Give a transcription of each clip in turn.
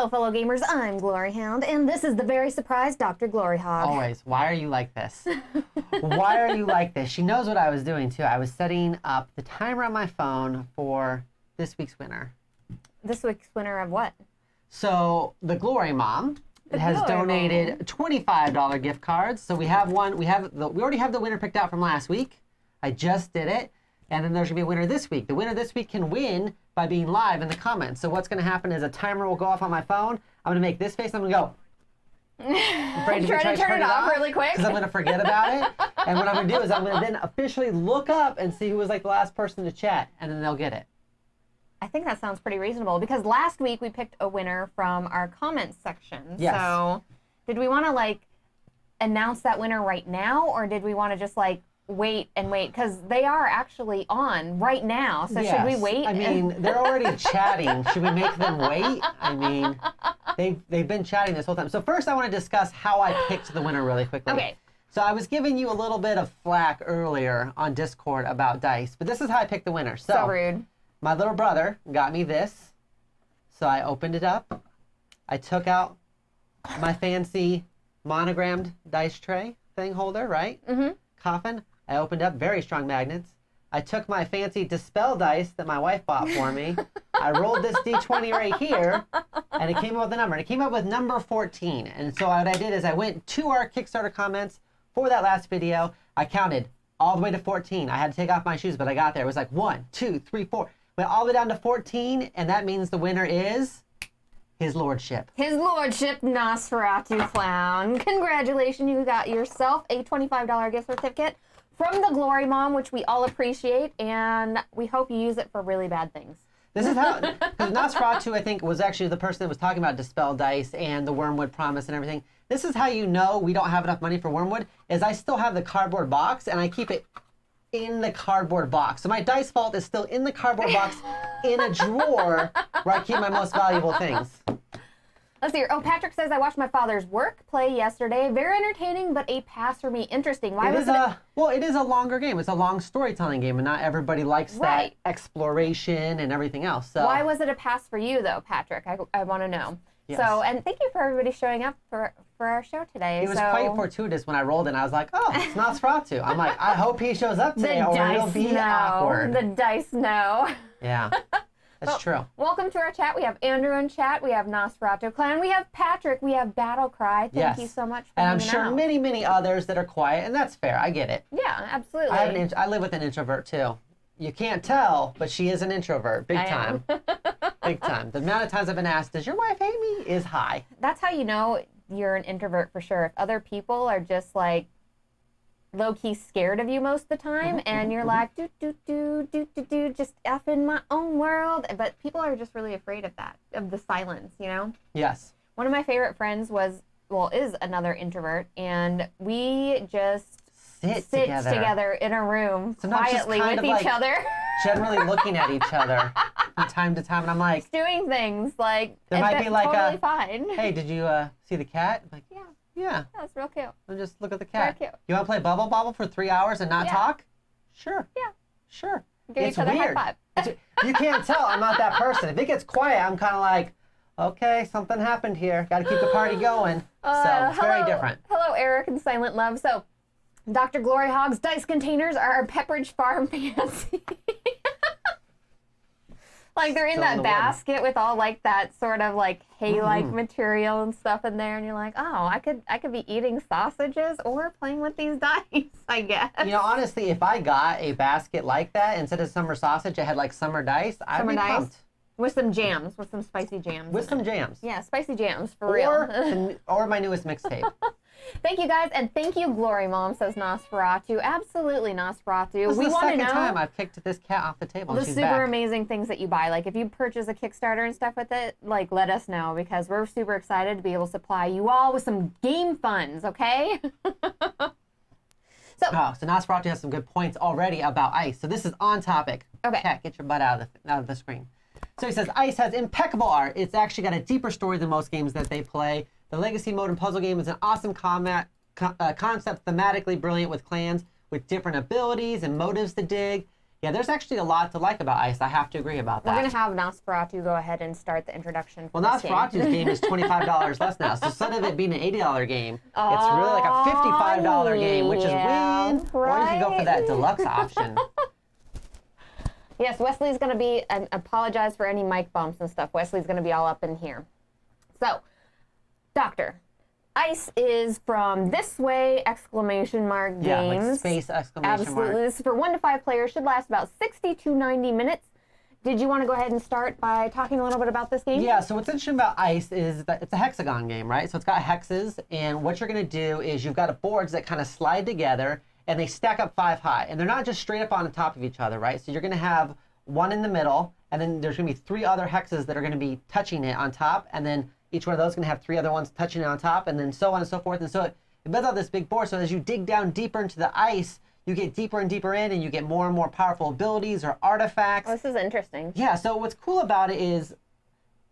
Hello, fellow gamers. I'm Gloryhoundd, and this is the very surprised DrGloryhogg. Always. Why are you like this? Why are you like this? She knows what I was doing, too. I was setting up the timer on my phone for this week's winner. This week's winner of what? So, the Glory Mom has donated $25 gift cards. So we have one. We already have the winner picked out from last week. I just did it. And then there's going to be a winner this week. The winner this week can win by being live in the comments. So what's going to happen is a timer will go off on my phone. I'm going to make this face. I'm going to go. Try to turn it off really quick. Because I'm going to forget about it. And what I'm going to do is I'm going to then officially look up and see who was like the last person to chat. And then they'll get it. I think that sounds pretty reasonable. Because last week we picked a winner from our comments section. Yes. So did we want to like announce that winner right now? Or did we want to just like wait and wait, because they are actually on right now. So yes. Should we wait? I mean, they're already chatting. Should we make them wait? I mean, they've been chatting this whole time. So first I want to discuss how I picked the winner really quickly. Okay. So I was giving you a little bit of flack earlier on Discord about dice, but this is how I picked the winner. So rude. My little brother got me this. So I opened it up. I took out my fancy monogrammed dice tray thing holder, right? Mm-hmm. Coffin. I opened up, very strong magnets. I took my fancy Dispel dice that my wife bought for me. I rolled this D20 right here, and it came up with a number. And it came up with number 14. And so what I did is I went to our Kickstarter comments for that last video. I counted all the way to 14. I had to take off my shoes, but I got there. It was like 1, 2, 3, 4. Went all the way down to 14, and that means the winner is His Lordship. His Lordship Nosferatu Clown. Congratulations, you got yourself a $25 gift certificate from the Glory Mom, which we all appreciate, and we hope you use it for really bad things. This is how, because Nosferatu, I think, was actually the person that was talking about Dispel Dice and the Wormwood Promise and everything. This is how you know we don't have enough money for Wormwood, is I still have the cardboard box, and I keep it in the cardboard box. So my dice vault is still in the cardboard box in a drawer where I keep my most valuable things. Let's see here. Oh, Patrick says, I watched my father's work play yesterday. Very entertaining, but a pass for me. Interesting. Why was it? Well, it is a longer game. It's a long storytelling game, and not everybody likes that exploration and everything else. So why was it a pass for you, though, Patrick? I want to know. Yes. So, and thank you for everybody showing up for our show today. It was quite fortuitous when I rolled and I was like, oh, it's Nosferatu. I'm like, I hope he shows up today or it'll be awkward. The dice know. Yeah, that's true. Welcome to our chat. We have Andrew in chat. We have Nosferatu Clan. We have Patrick. We have Battle Cry. Thank you so much for And I'm sure many, many others that are quiet, and that's fair. I get it. Yeah, absolutely. I live with an introvert, too. You can't tell, but she is an introvert. Big time. Big time. The amount of times I've been asked, does your wife hate me, is high. That's how you know you're an introvert for sure. If other people are just like low-key scared of you most of the time, and you're like, do, just F in my own world. But people are just really afraid of that, of the silence, you know? Yes. One of my favorite friends is another introvert, and we just sit together in a room sometimes quietly with each other. Generally looking at each other from time to time, and I'm like, just doing things like there might be like totally fine. Hey, did you see the cat? I'm like, yeah, that's real cute. And just look at the cat. Very cute. You want to play Bubble Bobble for 3 hours and not talk? Sure. Yeah. Sure. Give each other a high five. You can't tell. I'm not that person. If it gets quiet, I'm kind of like, okay, something happened here. Got to keep the party going. So it's very different. Hello, Eric and Silent Love. So, DrGloryhogg's dice containers are Pepperidge Farm fancy. Like they're in that basket with all like that sort of like hay-like material and stuff in there, and you're like, oh, I could be eating sausages or playing with these dice, I guess. You know, honestly, if I got a basket like that instead of summer sausage, it had like summer dice, I'd be pumped. With some jams, with some spicy jams. With some jams. Yeah, spicy jams for real. Or my newest mixtape. Thank you guys, and thank you, Glory Mom, says Nosferatu. Absolutely, Nosferatu. This is the second time I've kicked this cat off the table. The super amazing things that you buy. Like, if you purchase a Kickstarter and stuff with it, like, let us know, because we're super excited to be able to supply you all with some game funds, okay? So Nosferatu has some good points already about ice. So this is on topic. Okay. Cat, get your butt out of the screen. So he says, ice has impeccable art. It's actually got a deeper story than most games that they play. The Legacy Mode and puzzle game is an awesome concept, thematically brilliant with clans with different abilities and motives to dig. Yeah, there's actually a lot to like about Ice. I have to agree about that. We're going to have Nosferatu go ahead and start the introduction for Well, this Nosferatu's game is $25 less now. So instead of it being an $80 game, it's really like a $55 game, which is win. Or you can go for that deluxe option. Yes, Wesley's going to be, and apologize for any mic bumps and stuff. Wesley's going to be all up in here. So, Doctor, Ice is from This Way! Exclamation mark games. Yeah, like space exclamation Absolutely. mark. This is for 1 to 5 players. Should last about 60 to 90 minutes. Did you want to go ahead and start by talking a little bit about this game? Yeah, so what's interesting about Ice is that it's a hexagon game, right? So it's got hexes, and what you're going to do is you've got boards that kind of slide together, and they stack up 5 high. And they're not just straight up on the top of each other, right? So you're going to have one in the middle, and then there's going to be 3 other hexes that are going to be touching it on top, and then each one of those is going to have 3 other ones touching it on top, and then so on and so forth. And so it builds out this big board. So as you dig down deeper into the ice, you get deeper and deeper in, and you get more and more powerful abilities or artifacts. Oh, this is interesting. Yeah, so what's cool about it is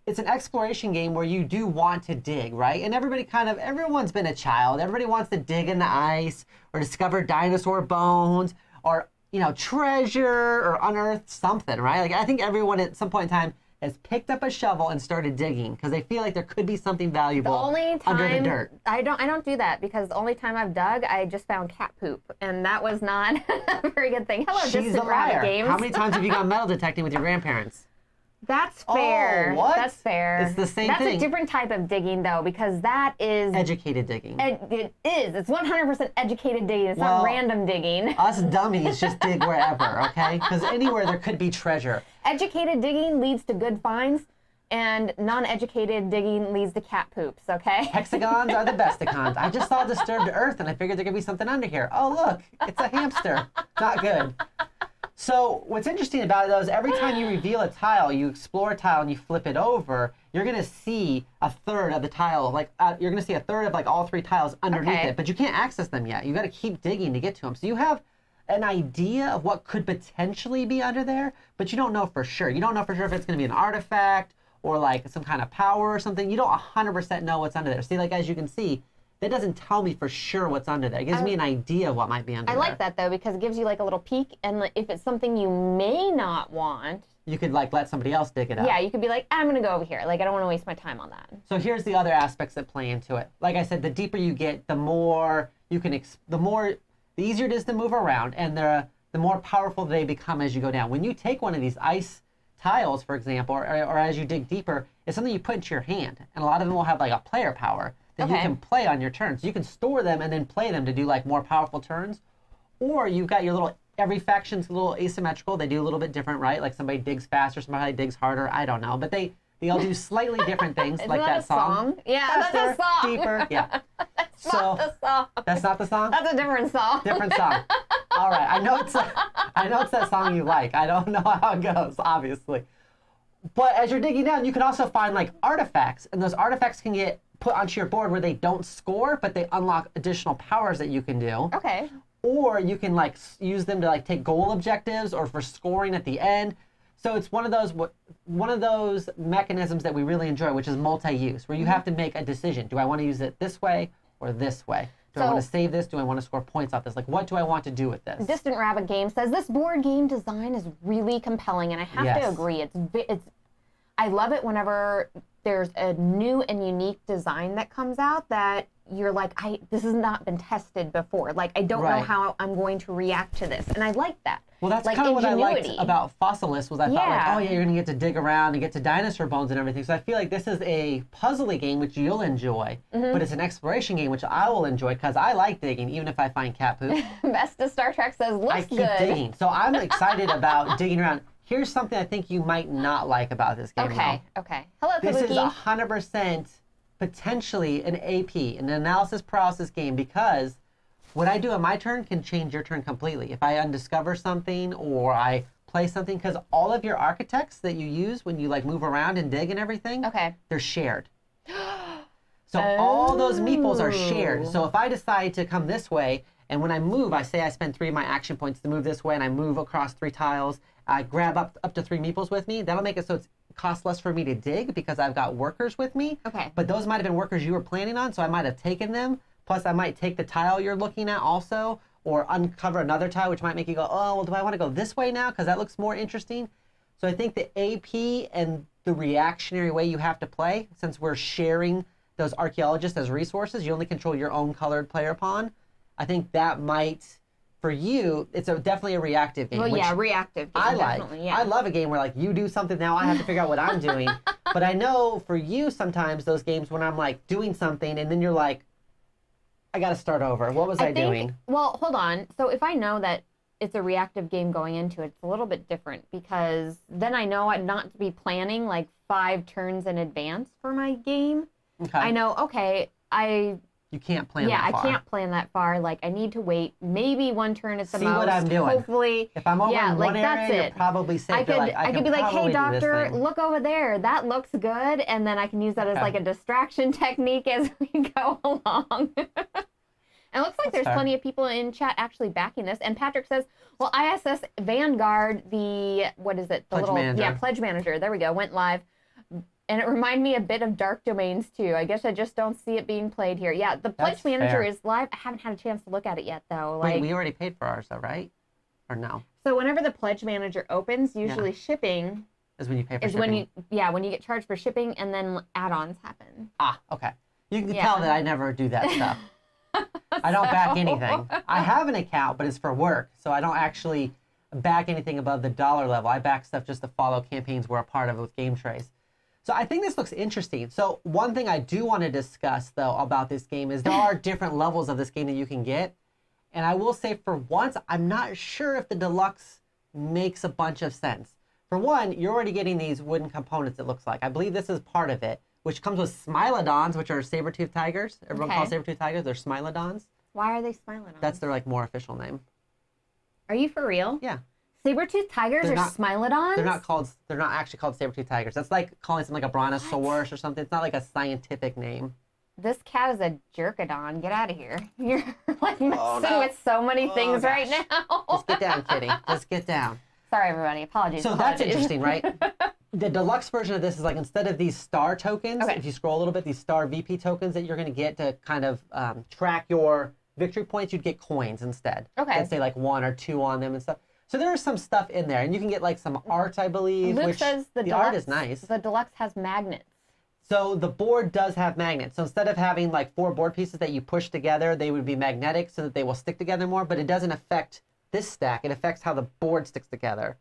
it's an exploration game where you do want to dig, right? And everyone's been a child. Everybody wants to dig in the ice or discover dinosaur bones or, treasure or unearth something, right? Like, I think everyone at some point in time has picked up a shovel and started digging because they feel like there could be something valuable under the dirt. I don't do that because the only time I've dug, I just found cat poop, and that was not a very good thing. Hello, She's Distant a Rabbit liar. Games. How many times have you gone metal detecting with your grandparents? That's fair. Oh, what? That's fair. It's the same thing. That's a different type of digging, though, because that is... Educated digging. It is. It's 100% educated digging. It's not random digging. Us dummies just dig wherever, okay? Because anywhere there could be treasure. Educated digging leads to good finds, and non-educated digging leads to cat poops, okay? Hexagons are the besticons. I just saw Disturbed Earth, and I figured there could be something under here. Oh, look. It's a hamster. Not good. So what's interesting about it, though, is every time you reveal a tile, you explore a tile and you flip it over, you're going to see a third of the tile. You're going to see a third of all 3 tiles underneath it, but you can't access them yet. You got to keep digging to get to them. So you have an idea of what could potentially be under there, but you don't know for sure. You don't know for sure if it's going to be an artifact or like some kind of power or something. You don't 100% know what's under there. See, like as you can see, that doesn't tell me for sure what's under there. It gives me an idea of what might be under there. I like that, though, because it gives you like a little peek, and if it's something you may not want... You could let somebody else dig it up. Yeah, you could be like, I'm going to go over here. Like, I don't want to waste my time on that. So here's the other aspects that play into it. Like I said, the deeper you get, the more you can... the easier it is to move around, and the more powerful they become as you go down. When you take one of these ice tiles, for example, or as you dig deeper, it's something you put into your hand. And a lot of them will have like a player power that you can play on your turns. So you can store them and then play them to do like more powerful turns. Or you've got your little, every faction's a little asymmetrical. They do a little bit different, right? Like somebody digs faster, somebody digs harder. I don't know. But they all do slightly different things, like that song. Yeah, Faster, that's a song. Deeper, yeah. That's not the song. That's not the song? That's a different song. Different song. All right, I know it's that song you like. I don't know how it goes, obviously. But as you're digging down, you can also find like artifacts, and those artifacts can get put onto your board where they don't score, but they unlock additional powers that you can do. Okay. Or you can like use them to like take goal objectives or for scoring at the end. So it's one of those mechanisms that we really enjoy, which is multi-use, where you have to make a decision. Do I want to use it this way or this way? Do I want to save this? Do I want to score points off this? Like, what do I want to do with this? Distant Rabbit Game says this board game design is really compelling, and I have to agree. I love it whenever there's a new and unique design that comes out that you're like, this has not been tested before. Like, I don't know how I'm going to react to this, and I like that. Well, that's like kind of what I liked about Fossilis was I thought like, oh yeah, you're gonna get to dig around and get to dinosaur bones and everything. So I feel like this is a puzzly game which you'll enjoy, but it's an exploration game which I will enjoy because I like digging, even if I find cat poop. Best of Star Trek says looks I keep good. digging, so I'm excited about digging around. Here's something I think you might not like about this game. Okay. Hello, Kabuki. This is 100% potentially an AP, an analysis paralysis game, because what I do on my turn can change your turn completely. If I undiscover something or I play something, because all of your architects that you use when you like move around and dig and everything, they're shared. So all those meeples are shared. So if I decide to come this way, and when I move, I say I spend 3 of my action points to move this way, and I move across 3 tiles, I grab up to 3 meeples with me, that'll make it so it costs less for me to dig because I've got workers with me. But those might have been workers you were planning on, so I might have taken them. Plus, I might take the tile you're looking at also, or uncover another tile, which might make you go, oh, well, do I want to go this way now? Because that looks more interesting. So I think the AP and the reactionary way you have to play, since we're sharing those archaeologists as resources, you only control your own colored player pawn. I think that might, for you, it's definitely a reactive game. Well, yeah, reactive game, I like. definitely, yeah. I love a game where like you do something, now I have to figure out what I'm doing. But I know for you sometimes those games when I'm like doing something and then you're like, I got to start over. What was I doing? Well, hold on. So if I know that it's a reactive game going into it, it's a little bit different because then I know I'd not to be planning like 5 turns in advance for my game. Okay. I know, okay, you can't plan that far. I can't plan that far. Like, I need to wait maybe 1 turn at the most. See what I'm doing. Hopefully. If I'm over in one that's area, it. you're probably safe. I could be like, hey, doctor, look. look over there. That looks good. And then I can use that as like a distraction technique as we go along. And it looks like there's plenty of people in chat actually backing this. And Patrick says, well, ISS Vanguard, what is it? Pledge Manager. Yeah, Pledge Manager. There we go. Went live. And it reminded me a bit of Dark Domains, too. I guess I just don't see it being played here. Yeah, the Pledge Manager is live. I haven't had a chance to look at it yet, though. Wait, we already paid for ours, though, right? Or no? So whenever the Pledge Manager opens, usually shipping is when you pay for shipping. When you get charged for shipping, and then add-ons happen. Ah, okay. You can tell that I never do that stuff. I don't back anything. I have an account, but it's for work, so I don't actually back anything above the dollar level. I back stuff just to follow campaigns we're a part of with Game Trays. So I think this looks interesting. So one thing I do want to discuss, though, about this game is there are different levels of this game that you can get. And I will say, for once, I'm not sure if the deluxe makes a bunch of sense. For one, you're already getting these wooden components, it looks like. I believe this is part of it, which comes with Smilodons, which are saber-toothed tigers. Everyone calls saber-toothed tigers. They're Smilodons. Why are they Smilodons? That's their like more official name. Are you for real? Yeah. Saber-toothed tigers are Smilodons? They're not actually called saber-toothed tigers. That's like calling something like a brontosaurus or something. It's not like a scientific name. This cat is a jerkodon. Get out of here. You're like messing with so many things right now. Just get down, kitty. Just get down. Sorry, everybody. Apologies. So that's interesting, right? The deluxe version of this is like instead of these star tokens, if you scroll a little bit, these star VP tokens that you're going to get to kind of track your victory points, you'd get coins instead. Okay. Let's say like 1 or 2 on them and stuff. So there's some stuff in there, and you can get like some art, I believe. Luke which says the art is nice. The deluxe has magnets. So the board does have magnets. So instead of having like 4 board pieces that you push together, they would be magnetic so that they will stick together more, but it doesn't affect this stack. It affects how the board sticks together.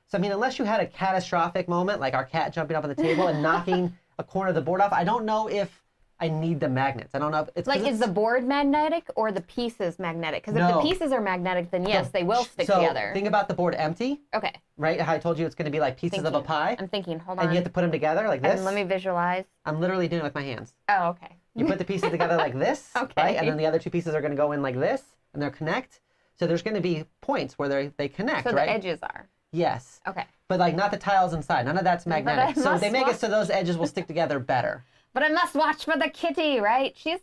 So, I mean, unless you had a catastrophic moment, like our cat jumping up on the table and knocking a corner of the board off, I don't know if I need the magnets. I don't know if it's... Like, is the board magnetic or the pieces magnetic? Because if the pieces are magnetic, then yes, they will stick together. So, think about the board empty. Okay. Right? How I told you it's going to be like pieces of a pie. I'm thinking, hold on. And you have to put them together like this. And let me visualize. I'm literally doing it with my hands. Oh, okay. You put the pieces together like this, right? And then the other 2 pieces are going to go in like this, and they'll connect. So there's going to be points where they connect, right? So the edges are. Yes. Okay. But like not the tiles inside. None of that's magnetic. So they make it so those edges will stick together better. But I must watch for the kitty, right? She's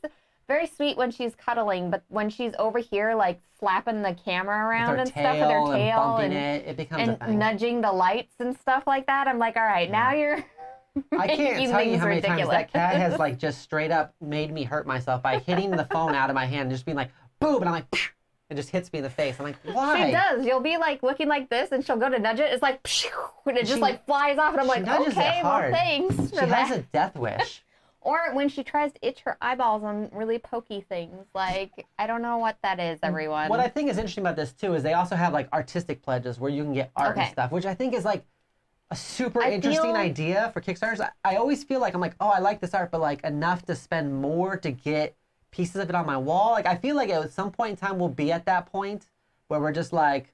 very sweet when she's cuddling, but when she's over here, like slapping the camera around and stuff with her tail and bumping it becomes a thing. And nudging the lights and stuff like that, I'm like, all right, now you're I can't tell you how many ridiculous. times that cat has like just straight up made me hurt myself by hitting the phone out of my hand and just being like, boom, and I'm like, psh, it just hits me in the face. I'm like, why? She does. You'll be like looking like this, and she'll go to nudge it. It's like, psh, and it just like flies off, and I'm like, okay, well, thanks for that. She has a death wish. Or when she tries to itch her eyeballs on really pokey things. Like, I don't know what that is, everyone. What I think is interesting about this, too, is they also have, like, artistic pledges where you can get art and stuff, which I think is, like, a super interesting idea for Kickstarters. I always feel like, I'm like, oh, I like this art, but, like, enough to spend more to get pieces of it on my wall. Like, I feel like at some point in time we'll be at that point where we're just, like,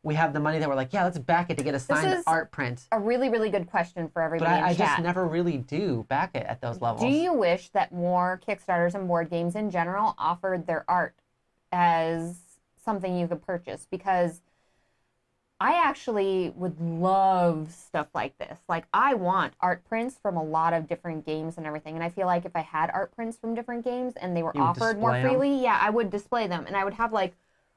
we have the money that we're like, yeah, let's back it to get a signed art print. A really, really good question for everybody in chat. But I just never really do back it at those levels. Do you wish that more Kickstarters and board games in general offered their art as something you could purchase? Because I actually would love stuff like this. Like, I want art prints from a lot of different games and everything. And I feel like if I had art prints from different games and they were offered more freely, yeah, I would display them. And I would have, like,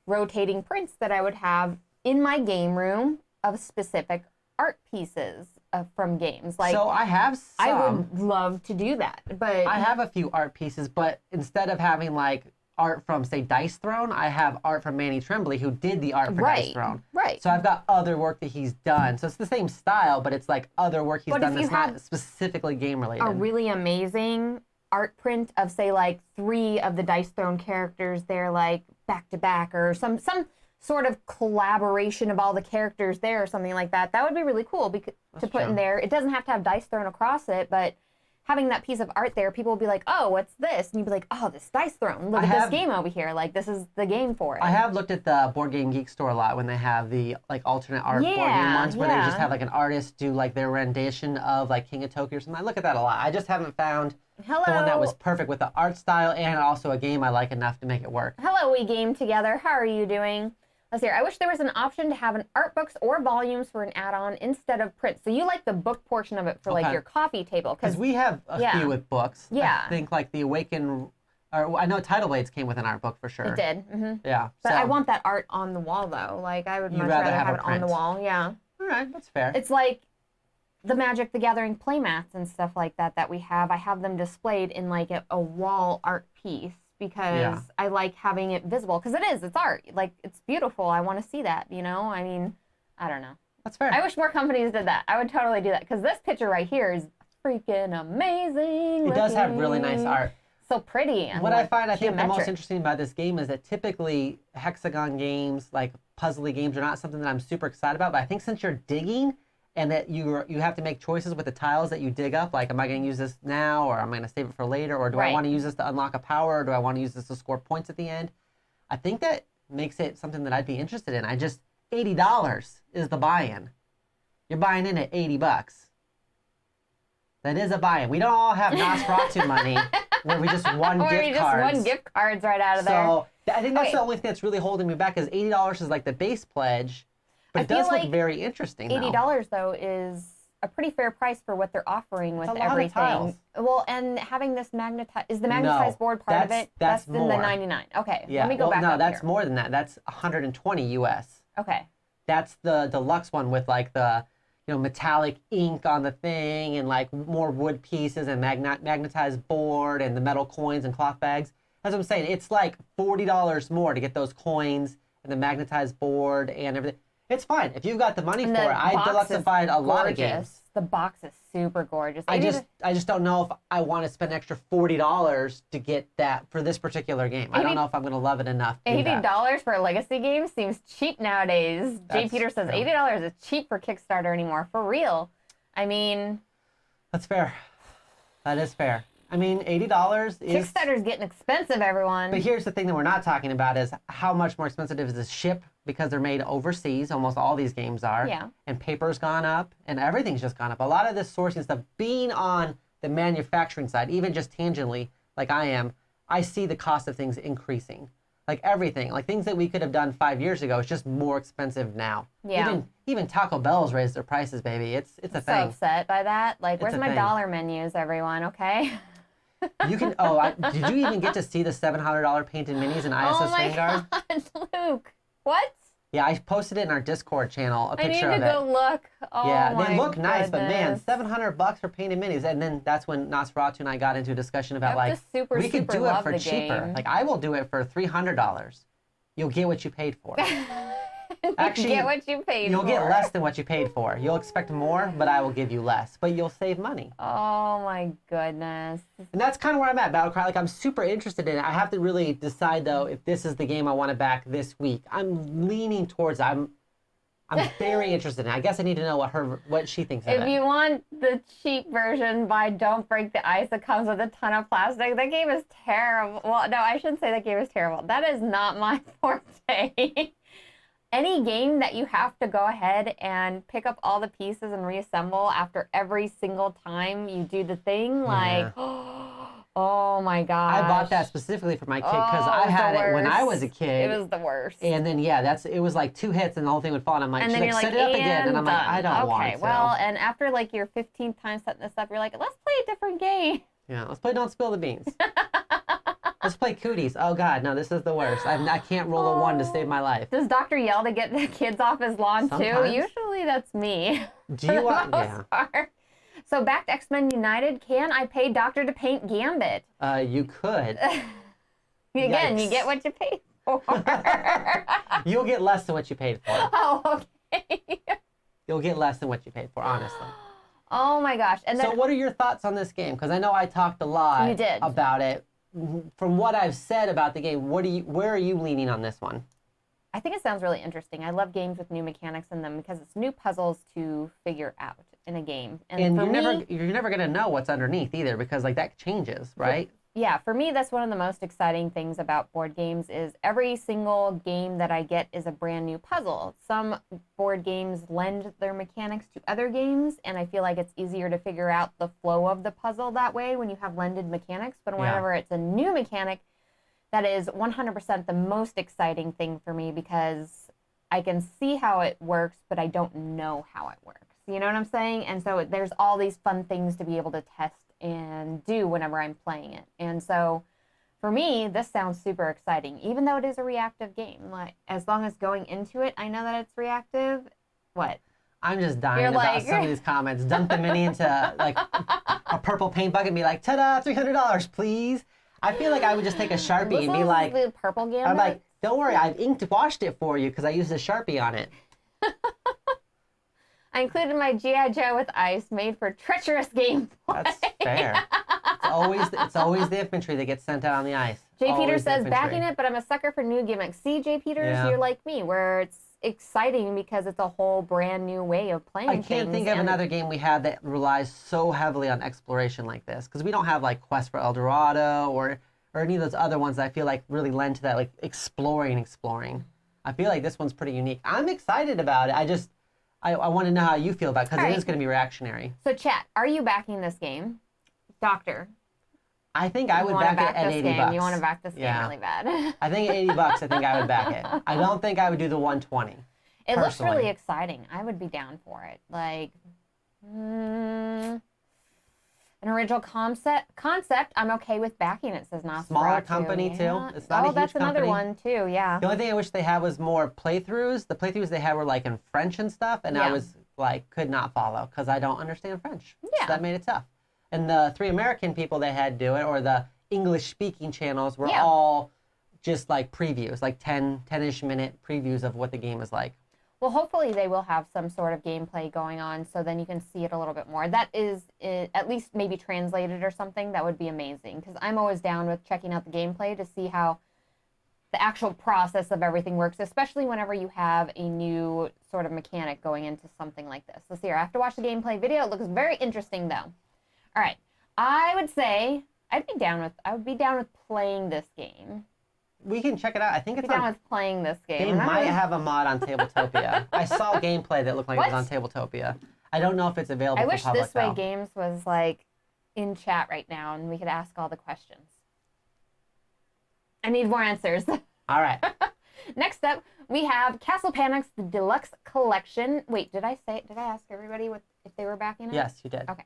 rotating prints that I would have in my game room of specific art pieces from games. Like, so I have some. I would love to do that, but I have a few art pieces, but instead of having like art from, say, Dice Throne. I have art from Manny Tremblay, who did the art for Dice Throne. Right. So I've got other work that he's done. So it's the same style, but it's like other work he's done that's not specifically game related. A really amazing art print of, say, like 3 of the Dice Throne characters, they're like back to back, or some sort of collaboration of all the characters there, or something like that. That would be really cool to put in there. It doesn't have to have Dice Throne across it, but having that piece of art there, people will be like, oh, what's this? And you'd be like, oh, this Dice Throne. Look at this game over here. Like, this is the game for it. I have looked at the Board Game Geek store a lot when they have the like alternate art board game ones where they just have like an artist do like their rendition of like King of Tokyo or something. I look at that a lot. I just haven't found the one that was perfect with the art style and also a game I like enough to make it work. Hello, we game together. How are you doing? Let's see here. I wish there was an option to have an art books or volumes for an add-on instead of print. So you like the book portion of it for like your coffee table. Because we have a few with books. Yeah. I think like the Awaken, or I know Tidal Blades came with an art book for sure. It did. Mm-hmm. Yeah. But I want that art on the wall though. Like I would much rather have it on the wall. Yeah. All right, that's fair. It's like the Magic the Gathering playmats and stuff like that we have. I have them displayed in like a wall art piece. Because I like having it visible. Because it's art. Like, it's beautiful. I want to see that, you know? I mean, I don't know. That's fair. I wish more companies did that. I would totally do that. Because this picture right here is freaking amazing. It does have really nice art. So pretty. And what like, I think the most interesting about this game is that typically hexagon games, like puzzly games, are not something that I'm super excited about. But I think since you're digging, and that you have to make choices with the tiles that you dig up, like am I going to use this now, or am I going to save it for later, or do I want to use this to unlock a power, or do I want to use this to score points at the end? I think that makes it something that I'd be interested in. $80 is the buy-in. You're buying in at $80. That is a buy-in. We don't all have Nosferatu money where we just won gift cards. Won gift cards right out of there. So I think that's the only thing that's really holding me back is $80 is like the base pledge. But it does look very interesting, though. $80, though, is a pretty fair price for what they're offering with everything. Of tiles. Well, and having this is the magnetized board part of it? That's in the 99. Okay, yeah. Let me go back up that's here. more than that. That's 120 US. Okay. That's the deluxe one with like the metallic ink on the thing and like more wood pieces and magnetized board and the metal coins and cloth bags. That's what I'm saying. It's like $40 more to get those coins and the magnetized board and everything. It's fine. If you've got the money for it, I deluxified a lot of games. The box is super gorgeous. I just don't know if I want to spend an extra $40 to get that for this particular game. I don't know if I'm going to love it enough. $80 for a legacy game seems cheap nowadays. Jay Peter says $80 is cheap for Kickstarter anymore. For real. I mean... That's fair. That is fair. I mean, $80 is... Kickstarter's getting expensive, everyone. But here's the thing that we're not talking about is how much more expensive is the ship because they're made overseas. Almost all these games are. Yeah. And paper's gone up and everything's just gone up. A lot of this sourcing stuff, being on the manufacturing side, even just tangentially, like I am, I see the cost of things increasing. Like everything. Like things that we could have done 5 years ago, it's just more expensive now. Yeah. Even Taco Bell's raised their prices, baby. It's a thing. So upset by that. Like, where's my dollar menus, everyone, okay? You can. Did you even get to see the $700 painted minis in ISS Vanguard? Oh my gosh, Luke! What? Yeah, I posted it in our Discord channel. A picture of it. I need to go look. Oh yeah, my they look nice, but man, goodness. $700 for painted minis, and then that's when Nosferatu and I got into a discussion about like we could do it for cheaper. Game. Like I will do it for $300. You'll get what you paid for. Actually, get what you paid you'll for. get less than what you paid for. You'll expect more, but I will give you less. But you'll save money. Oh my goodness. And that's kind of where I'm at, Battlecry. Like I'm super interested in it. I have to really decide though if this is the game I want to back this week. I'm leaning towards I'm very interested in it. I guess I need to know what she thinks of it. If you want the cheap version, buy Don't Break the Ice. It comes with a ton of plastic. That game is terrible. Well, no, I shouldn't say that game is terrible. That is not my forte. Any game that you have to go ahead and pick up all the pieces and reassemble after every single time you do the thing, like, oh my gosh. I bought that specifically for my kid because I had it when I was a kid. It was the worst. And then, it was like 2 hits and the whole thing would fall. And I'm like, she's like, set it up again. And I'm like, I don't want to. Okay, well, and after like your 15th time setting this up, you're like, let's play a different game. Yeah, let's play Don't Spill the Beans. Let's play Cooties. Oh, God, no, this is the worst. I can't roll a 1 to save my life. Does Dr. yell to get the kids off his lawn, Sometimes. too? Usually that's me. Do you want... Yeah. So back to X-Men United, can I pay Doctor to paint Gambit? You could. Again, you Yikes. get what you pay for. You'll get less than what you paid for. Oh, okay. You'll get less than what you paid for, honestly. Oh my gosh. And then So what are your thoughts on this game? Because I know I talked a lot You did. about it. From what I've said about the game, where are you leaning on this one? I think it sounds really interesting. I love games with new mechanics in them because it's new puzzles to figure out in a game. And for you're never gonna know what's underneath either, because like that changes, right? Yeah, for me, that's one of the most exciting things about board games is every single game that I get is a brand new puzzle. Some board games lend their mechanics to other games, and I feel like it's easier to figure out the flow of the puzzle that way when you have lended mechanics. But whenever it's a new mechanic, that is 100% the most exciting thing for me because I can see how it works, but I don't know how it works. You know what I'm saying? And so there's all these fun things to be able to test and do whenever I'm playing it. And so for me, this sounds super exciting, even though it is a reactive game. Like, as long as going into it, I know that it's reactive. What? I'm just dying about some of these comments. Dump the mini into like a purple paint bucket and be like, ta-da, $300, please. I feel like I would just take a Sharpie and be like, the purple gambit? I'm like, don't worry, I've washed it for you because I used a Sharpie on it. I included my G.I. Joe with ice made for treacherous gameplay. That's fair. It's always the infantry that gets sent out on the ice. Jay Always Peters the says, infantry. backing it, but I'm a sucker for new gimmicks. See, Jay Peters, Yeah. you're like me, where it's exciting because it's a whole brand new way of playing I can't think of another game we have that relies so heavily on exploration like this, because we don't have like Quest for El Dorado or any of those other ones that I feel like really lend to that, like exploring. I feel like this one's pretty unique. I'm excited about it. I want to know how you feel about it, because it is going to be reactionary. So chat, are you backing this game? Doctor. I think I would back it at $80. You want to back this game really bad. I think at $80, I think I would back it. I don't think I would do the 120. It looks really exciting. I would be down for it. Like, an original concept. I'm okay with backing it. Says Nosferatu. Smaller company too. It's not a huge that's another company. one too. Yeah. The only thing I wish they had was more playthroughs. The playthroughs they had were like in French and stuff, and I was like could not follow because I don't understand French. Yeah. So that made it tough. And the 3 American people they had do it, or the English-speaking channels, were all just like previews, like 10-ish minute previews of what the game is like. Well, hopefully they will have some sort of gameplay going on, so then you can see it a little bit more. That is at least maybe translated or something. That would be amazing, because I'm always down with checking out the gameplay to see how the actual process of everything works, especially whenever you have a new sort of mechanic going into something like this. Let's see here. I have to watch the gameplay video. It looks very interesting, though. All right. I would say I would be down with playing this game. We can check it out. I think it's down with playing this game. They might have a mod on Tabletopia. I saw gameplay that looked like it was on Tabletopia. I don't know if it's available for public, I wish This Way though. Games was like in chat right now and we could ask all the questions. I need more answers. All right. Next up, we have Castle Panic's the Deluxe Collection. Wait, did I ask everybody if they were backing it? Yes, you did. Okay.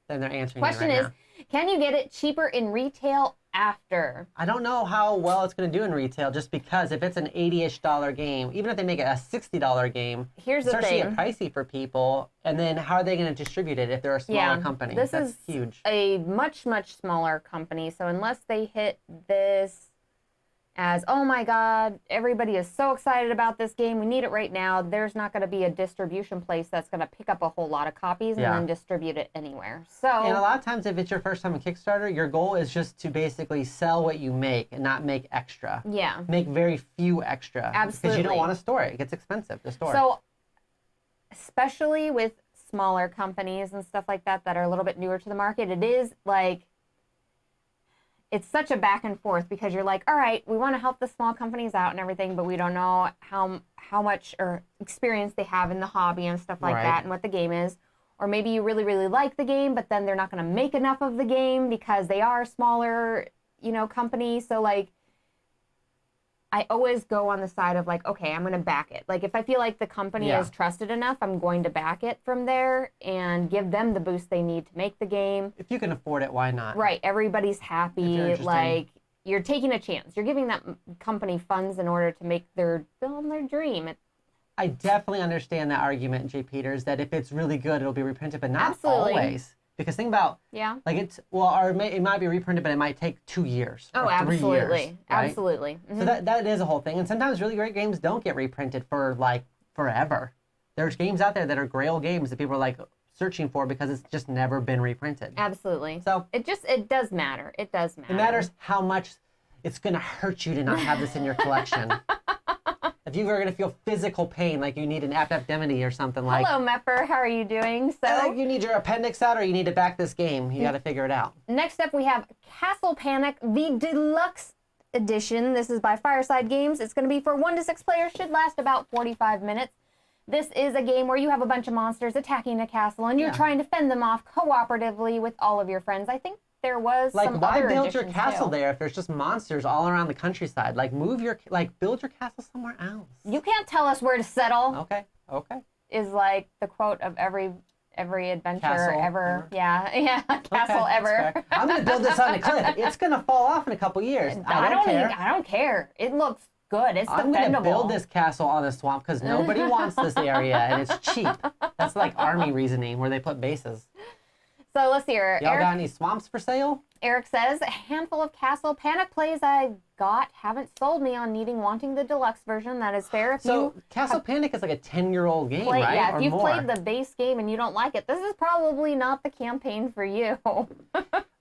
Then they're answering Question it right is, can you get it cheaper in retail after? I don't know how well it's going to do in retail, just because if it's an $80-ish game, even if they make it a $60 game, Here's the starts thing. to get pricey for people. And then how are they going to distribute it if they're a smaller company? That's is huge. A much, much smaller company. So unless they hit this as, oh my God, everybody is so excited about this game, we need it right now, there's not going to be a distribution place that's going to pick up a whole lot of copies and then distribute it anywhere. So, and a lot of times if it's your first time on Kickstarter, your goal is just to basically sell what you make and not make extra. Yeah. Make very few extra. Absolutely. Because you don't want to store it. It gets expensive to store. So, especially with smaller companies and stuff like that that are a little bit newer to the market, it is like, it's such a back and forth because you're like, all right, we want to help the small companies out and everything, but we don't know how much or experience they have in the hobby and stuff like that and what the game is. Or maybe you really, really like the game, but then they're not going to make enough of the game because they are a smaller, company. So like, I always go on the side of like, okay, I'm going to back it. Like if I feel like the company is trusted enough, I'm going to back it from there and give them the boost they need to make the game. If you can afford it, why not? Right. Everybody's happy. Like you're taking a chance. You're giving that company funds in order to make their dream. I definitely understand that argument, Jay Peters, that if it's really good, it'll be reprinted, but not always. Because think about, Yeah. like or it might be reprinted, but it might take 2 years. Oh, or 3 absolutely. years, right? Absolutely. Mm-hmm. So that is a whole thing. And sometimes really great games don't get reprinted for like forever. There's games out there that are grail games that people are like searching for because it's just never been reprinted. Absolutely. So it does matter. It does matter. It matters how much it's going to hurt you to not have this in your collection. If you are going to feel physical pain, like you need an appendectomy or something like. Hello, Mepper. How are you doing? So you need your appendix out, or you need to back this game. You got to figure it out. Next up, we have Castle Panic, the Deluxe Edition. This is by Fireside Games. It's going to be for 1 to 6 players. Should last about 45 minutes. This is a game where you have a bunch of monsters attacking a castle, and you're trying to fend them off cooperatively with all of your friends. I think there was some why other build your additions, castle too. there if there's just monsters all around the countryside? Like build your castle somewhere else. You can't tell us where to settle. Okay. Is like the quote of every adventure Castle ever. Yeah, castle Okay, ever. that's fair. I'm gonna build this on a cliff. It's gonna fall off in a couple years. I don't care. It looks good. It's I'm defendable. gonna build this castle on a swamp because nobody wants this area and it's cheap. That's like army reasoning where they put bases. So let's hear. Y'all got any swamps for sale? Eric says, a handful of Castle Panic plays I got haven't sold me on wanting the deluxe version. That is fair. If So Castle Panic is like a 10-year-old game, play, right? yeah, or if you've more. played the base game and you don't like it, this is probably not the campaign for you.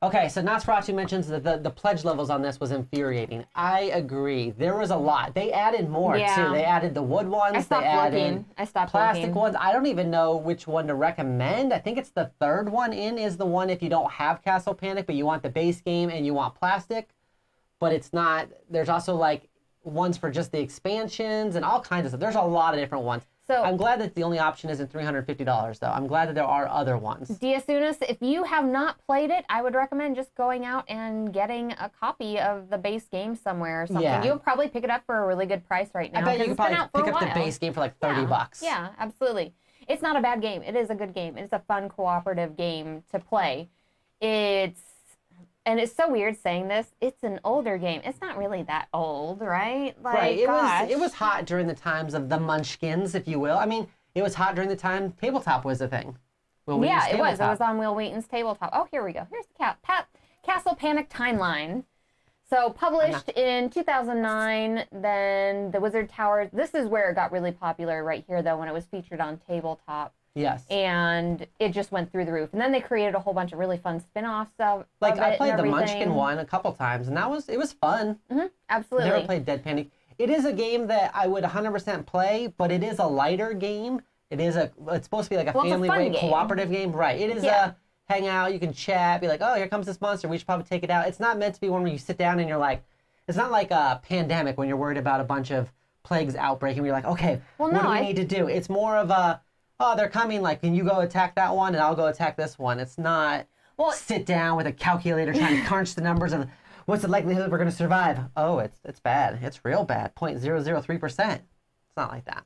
Okay, so Nosferatu mentions that the pledge levels on this was infuriating. I agree. There was a lot. They added more, Yeah. too. They added the wood ones. I stopped they added looking. I stopped plastic looking. ones. I don't even know which one to recommend. I think it's the third one in is the one if you don't have Castle Panic, but you want the base game and you want plastic. But it's not. There's also like ones for just the expansions and all kinds of stuff. There's a lot of different ones. So I'm glad that the only option isn't $350 though. I'm glad that there are other ones. Diasunas, if you have not played it, I would recommend just going out and getting a copy of the base game somewhere or something. Yeah. You'll probably pick it up for a really good price right now. I bet you 'cause could it's been probably out for pick a up the while. base game for like $30 Yeah. bucks. Yeah, absolutely. It's not a bad game. It is a good game. It's a fun cooperative game to play. And it's so weird saying this. It's an older game. It's not really that old, right? Like, Right. gosh. It was hot during the times of the Munchkins, if you will. I mean, it was hot during the time tabletop was a thing. Will Wheaton's Yeah, it was. It tabletop. was on Will Wheaton's tabletop. Oh, here we go. Here's the Castle Panic timeline. So published in 2009, then the Wizard Tower. This is where it got really popular right here, though, when it was featured on tabletop. Yes. And it just went through the roof. And then they created a whole bunch of really fun spin-offs of Like it I played and the everything. Munchkin one a couple times, and it was fun. Absolutely. Never played Dead Panic. It is a game that I would 100% play, but it is a lighter game. It's supposed to be like a Well, it's a family fun way game. cooperative game, right? It is Yeah. a hang out, you can chat, be like, oh, here comes this monster, we should probably take it out. It's not meant to be one where you sit down and you're like, it's not like a pandemic when you're worried about a bunch of plagues outbreaking. Where you're like, okay, Well, what no, do we I- need to do? It's more of a, oh, they're coming. Like, can you go attack that one and I'll go attack this one? It's not sit down with a calculator trying to crunch the numbers of what's the likelihood we're going to survive. Oh, it's bad. It's real bad. 0.003%. It's not like that.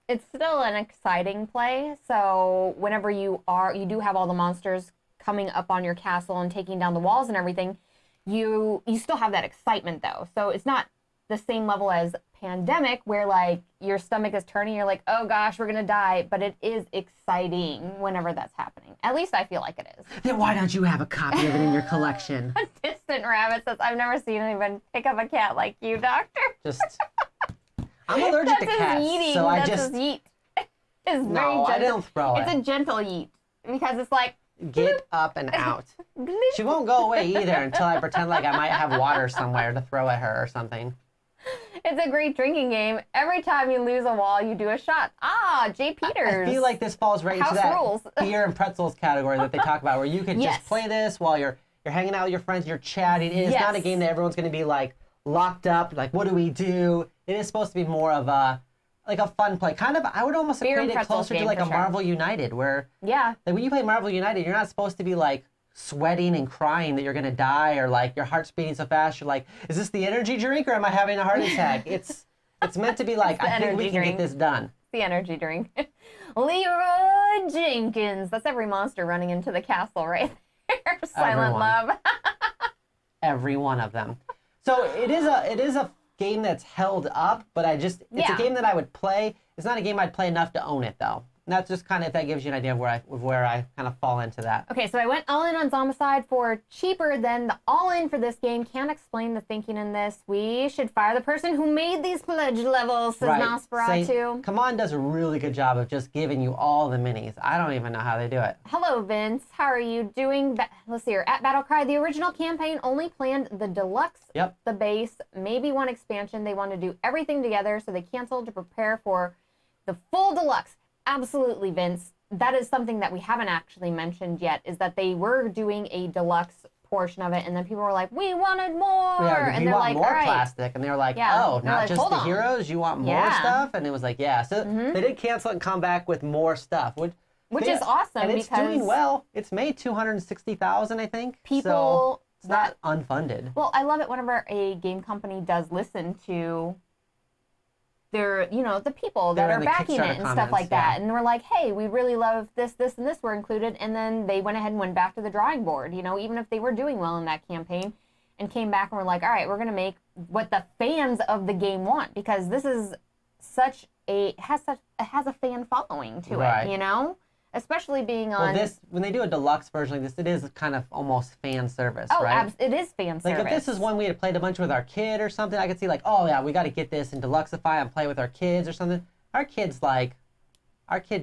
It's still an exciting play. So whenever you do have all the monsters coming up on your castle and taking down the walls and everything, you still have that excitement though. So it's not the same level as Pandemic where like your stomach is turning, you're like, oh gosh, we're gonna die. But it is exciting whenever that's happening. At least I feel like it is. Then why don't you have a copy of it in your collection? Distant Rabbit says, I've never seen anyone pick up a cat like you, Doctor. Just, I'm allergic to That's cats, his yeeting. so I That's just his yeet. It's very no, I gentle. don't throw It's it. a gentle yeet because it's like Get up and out. She won't go away either until I pretend like I might have water somewhere to throw at her or something. It's a great drinking game. Every time you lose a wall, you do a shot. Ah, Jay Peters. I feel like this falls right House into that rules. beer and pretzels category that they talk about, where you could Yes. just play this while you're hanging out with your friends, you're chatting. It is not a Yes. game that everyone's going to be like locked up. Like, what do we do? It is supposed to be more of a fun play. Kind of, I would almost Beer and equate it pretzels closer to game like for a sure. Marvel United, where Yeah. like when you play Marvel United, you're not supposed to be like sweating and crying that you're gonna die, or like your heart's beating so fast you're like, is this the energy drink or am I having a heart attack? It's meant to be like, the I think we energy can drink. get this done. The energy drink. Leroy Jenkins. That's every monster running into the castle right there. Silent Everyone. Love. Every one of them. So it is a game that's held up, but it's Yeah. a game that I would play. It's not a game I'd play enough to own it though. And that's just kind of, if that gives you an idea of where I kind of fall into that. Okay, so I went all in on Zombicide for cheaper than the all-in for this game. Can't explain the thinking in this. We should fire the person who made these pledge levels, says Nosferatu. Come On does a really good job of just giving you all the minis. I don't even know how they do it. Hello, Vince. How are you doing? Let's see here. At Battlecry, the original campaign only planned the deluxe, the base, maybe one expansion. They want to do everything together, so they canceled to prepare for the full deluxe. Absolutely, Vince. That is something that we haven't actually mentioned yet, is that they were doing a deluxe portion of it, and then people were like, we wanted more. Yeah, and you they're want like, more all right. plastic. And they were like, not like, just the heroes, you want more stuff? And it was like, yeah. So they did cancel it and come back with more stuff. Which is awesome. And it's doing well. It's made $260,000, I think. So it's not unfunded. Well, I love it whenever a game company does listen to their, the people that are backing it and stuff like that. And we're like, hey, we really love this, this, and this were included. And then they went ahead and went back to the drawing board, even if they were doing well in that campaign, and came back and were like, all right, we're going to make what the fans of the game want, because this is it has a fan following to it, especially being on. Well, when they do a deluxe version like this, it is kind of almost fan service, right? Oh, it is fan service. Like if this is one we had played a bunch with our kid or something, I could see like, oh yeah, we got to get this and deluxify and play with our kids or something. Our kid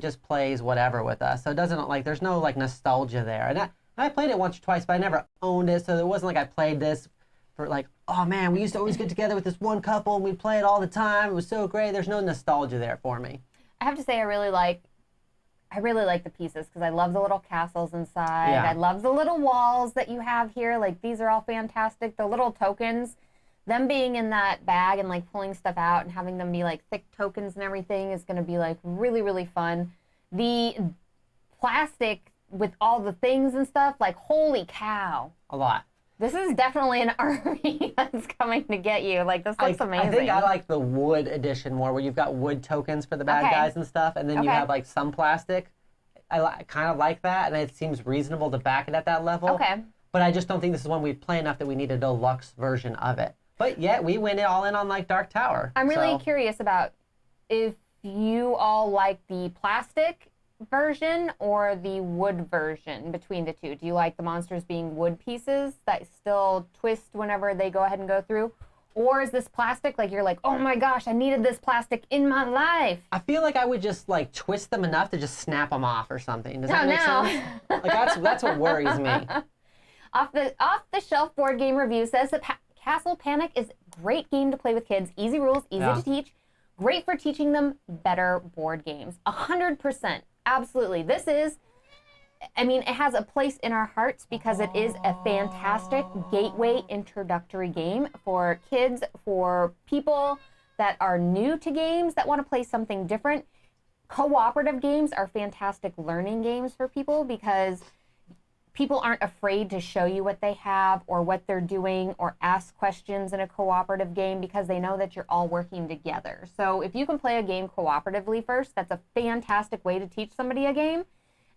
just plays whatever with us, so it doesn't there's no nostalgia there. And I played it once or twice, but I never owned it, so it wasn't like I played this for oh man, we used to always get together with this one couple and we'd play it all the time. It was so great. There's no nostalgia there for me. I have to say, I really like the pieces, because I love the little castles inside. Yeah. I love the little walls that you have here. These are all fantastic. The little tokens, them being in that bag and pulling stuff out and having them be thick tokens and everything is going to be really, really fun. The plastic with all the things and stuff, holy cow. A lot. This is definitely an army that's coming to get you. This looks amazing. I think I like the wood edition more, where you've got wood tokens for the bad guys and stuff, and then you have some plastic. I kind of like that, and it seems reasonable to back it at that level. Okay. But I just don't think this is one we'd play enough that we need a deluxe version of it. But yet we went all in on Dark Tower. I'm really curious about if you all like the plastic version or the wood version between the two. Do you like the monsters being wood pieces that still twist whenever they go ahead and go through? Or is this plastic you're like, oh my gosh, I needed this plastic in my life? I feel like I would just twist them enough to just snap them off or something. Does that make sense? That's what worries me. Off the shelf board game review says that Castle Panic is a great game to play with kids. Easy rules, easy to teach. Great for teaching them better board games. 100%. Absolutely. It has a place in our hearts because it is a fantastic gateway introductory game for kids, for people that are new to games, that want to play something different. Cooperative games are fantastic learning games for people, because people aren't afraid to show you what they have or what they're doing or ask questions in a cooperative game, because they know that you're all working together. So if you can play a game cooperatively first, that's a fantastic way to teach somebody a game,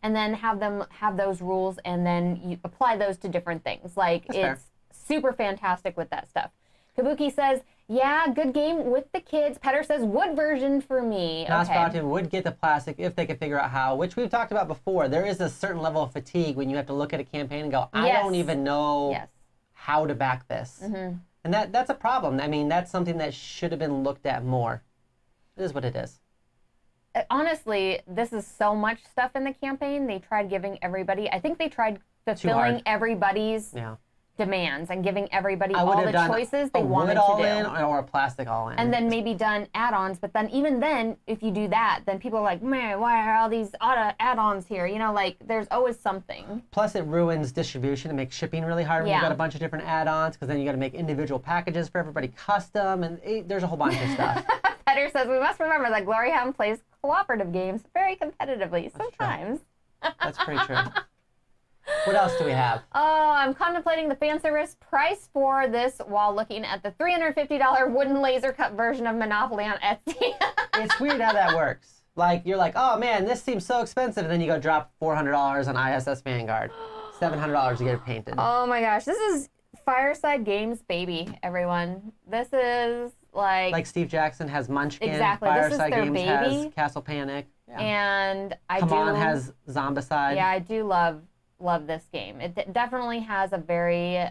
and then have them have those rules, and then you apply those to different things. It's super fantastic with that stuff. Kabuki says, yeah, good game with the kids. Petter says, wood version for me. Nosferatu would get the plastic if they could figure out how, which we've talked about before. There is a certain level of fatigue when you have to look at a campaign and go, I don't even know how to back this. Mm-hmm. And that's a problem. That's something that should have been looked at more. It is what it is. Honestly, this is so much stuff in the campaign. They tried giving everybody, I think they tried fulfilling everybody's demands and giving everybody all the choices they wanted to do. A wood all in or a plastic all in. And then maybe done add-ons, but then even then, if you do that, then people are like, man, why are all these add-ons here? There's always something. Plus it ruins distribution and makes shipping really hard when you've got a bunch of different add-ons, because then you got to make individual packages for everybody custom, and there's a whole bunch of stuff. Petter says, we must remember that Gloryhound plays cooperative games very competitively sometimes. That's pretty true. What else do we have? Oh, I'm contemplating the fan service price for this while looking at the $350 wooden laser cut version of Monopoly on Etsy. It's weird how that works. You're like, oh man, this seems so expensive, and then you go drop $400 on ISS Vanguard. $700 to get it painted. Oh my gosh, this is Fireside Games, baby, everyone. This is Like Steve Jackson has Munchkin. Exactly. Fireside This is their Games baby. has Castle Panic. Yeah. And Come On has Zombicide. Yeah, I do love this game. It definitely has a very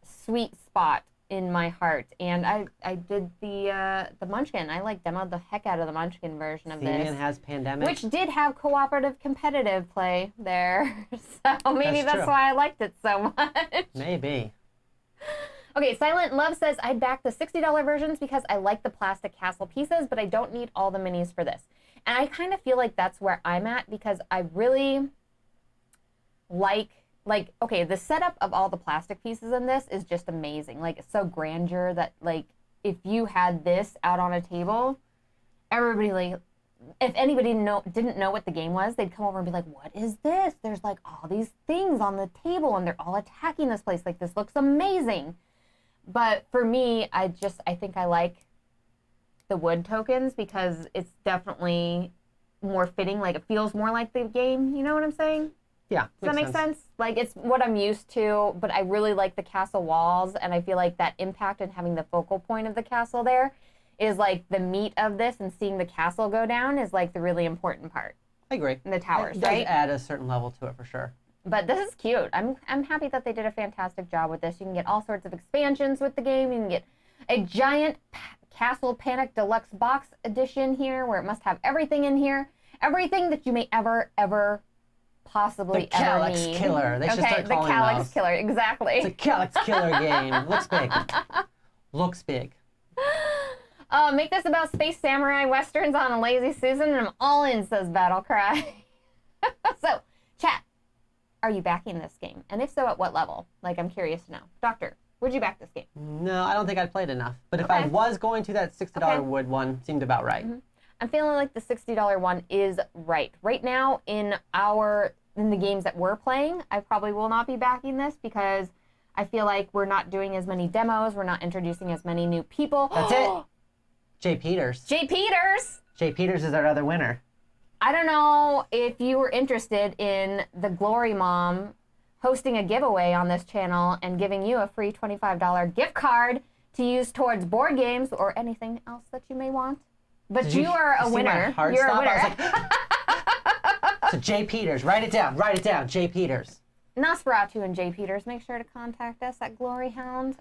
sweet spot in my heart. And I did the Munchkin. I demoed the heck out of the Munchkin version of this. Seaman has Pandemic. Which did have cooperative competitive play there. So maybe that's true. why I liked it so much. Maybe. Okay, Silent Love says, I'd back the $60 versions because I like the plastic castle pieces, but I don't need all the minis for this. And I kind of feel like that's where I'm at because I really like, okay, the setup of all the plastic pieces in this is just amazing. It's so grandeur that, if you had this out on a table, everybody, if anybody didn't know what the game was, they'd come over and be like, what is this? There's, all these things on the table, and they're all attacking this place. This looks amazing. But for me, I think I like the wood tokens because it's definitely more fitting. It feels more like the game. You know what I'm saying? Yeah. Does that make sense? It's what I'm used to, but I really like the castle walls, and I feel like that impact and having the focal point of the castle there is the meat of this, and seeing the castle go down is the really important part. I agree. And the towers, it does right? add a certain level to it for sure. But this is cute. I'm happy that they did a fantastic job with this. You can get all sorts of expansions with the game. You can get a giant Castle Panic Deluxe Box Edition here, where it must have everything in here. Everything that you may ever possibly the ever Calyx need. Killer. They should start the calling Calyx those. Killer, exactly. It's a Calyx Killer game. Looks big. Looks big. Make this about space samurai westerns on a lazy Susan, and I'm all in, says Battlecry. So, chat, are you backing this game? And if so, at what level? I'm curious to know. Doctor, would you back this game? No, I don't think I'd played enough. But if I was going to, that $60 wood one seemed about right. Mm-hmm. I'm feeling like the $60 one is right. Right now, in the games that we're playing, I probably will not be backing this because I feel like we're not doing as many demos. We're not introducing as many new people. That's it. Jay Peters. Jay Peters! Jay Peters is our other winner. I don't know if you were interested in the Glory Mom hosting a giveaway on this channel and giving you a free $25 gift card to use towards board games or anything else that you may want. But you are a winner. You're a winner. So Jay Peters, write it down. Write it down. Jay Peters. Nosferatu and Jay Peters, make sure to contact us at Gloryhoundd.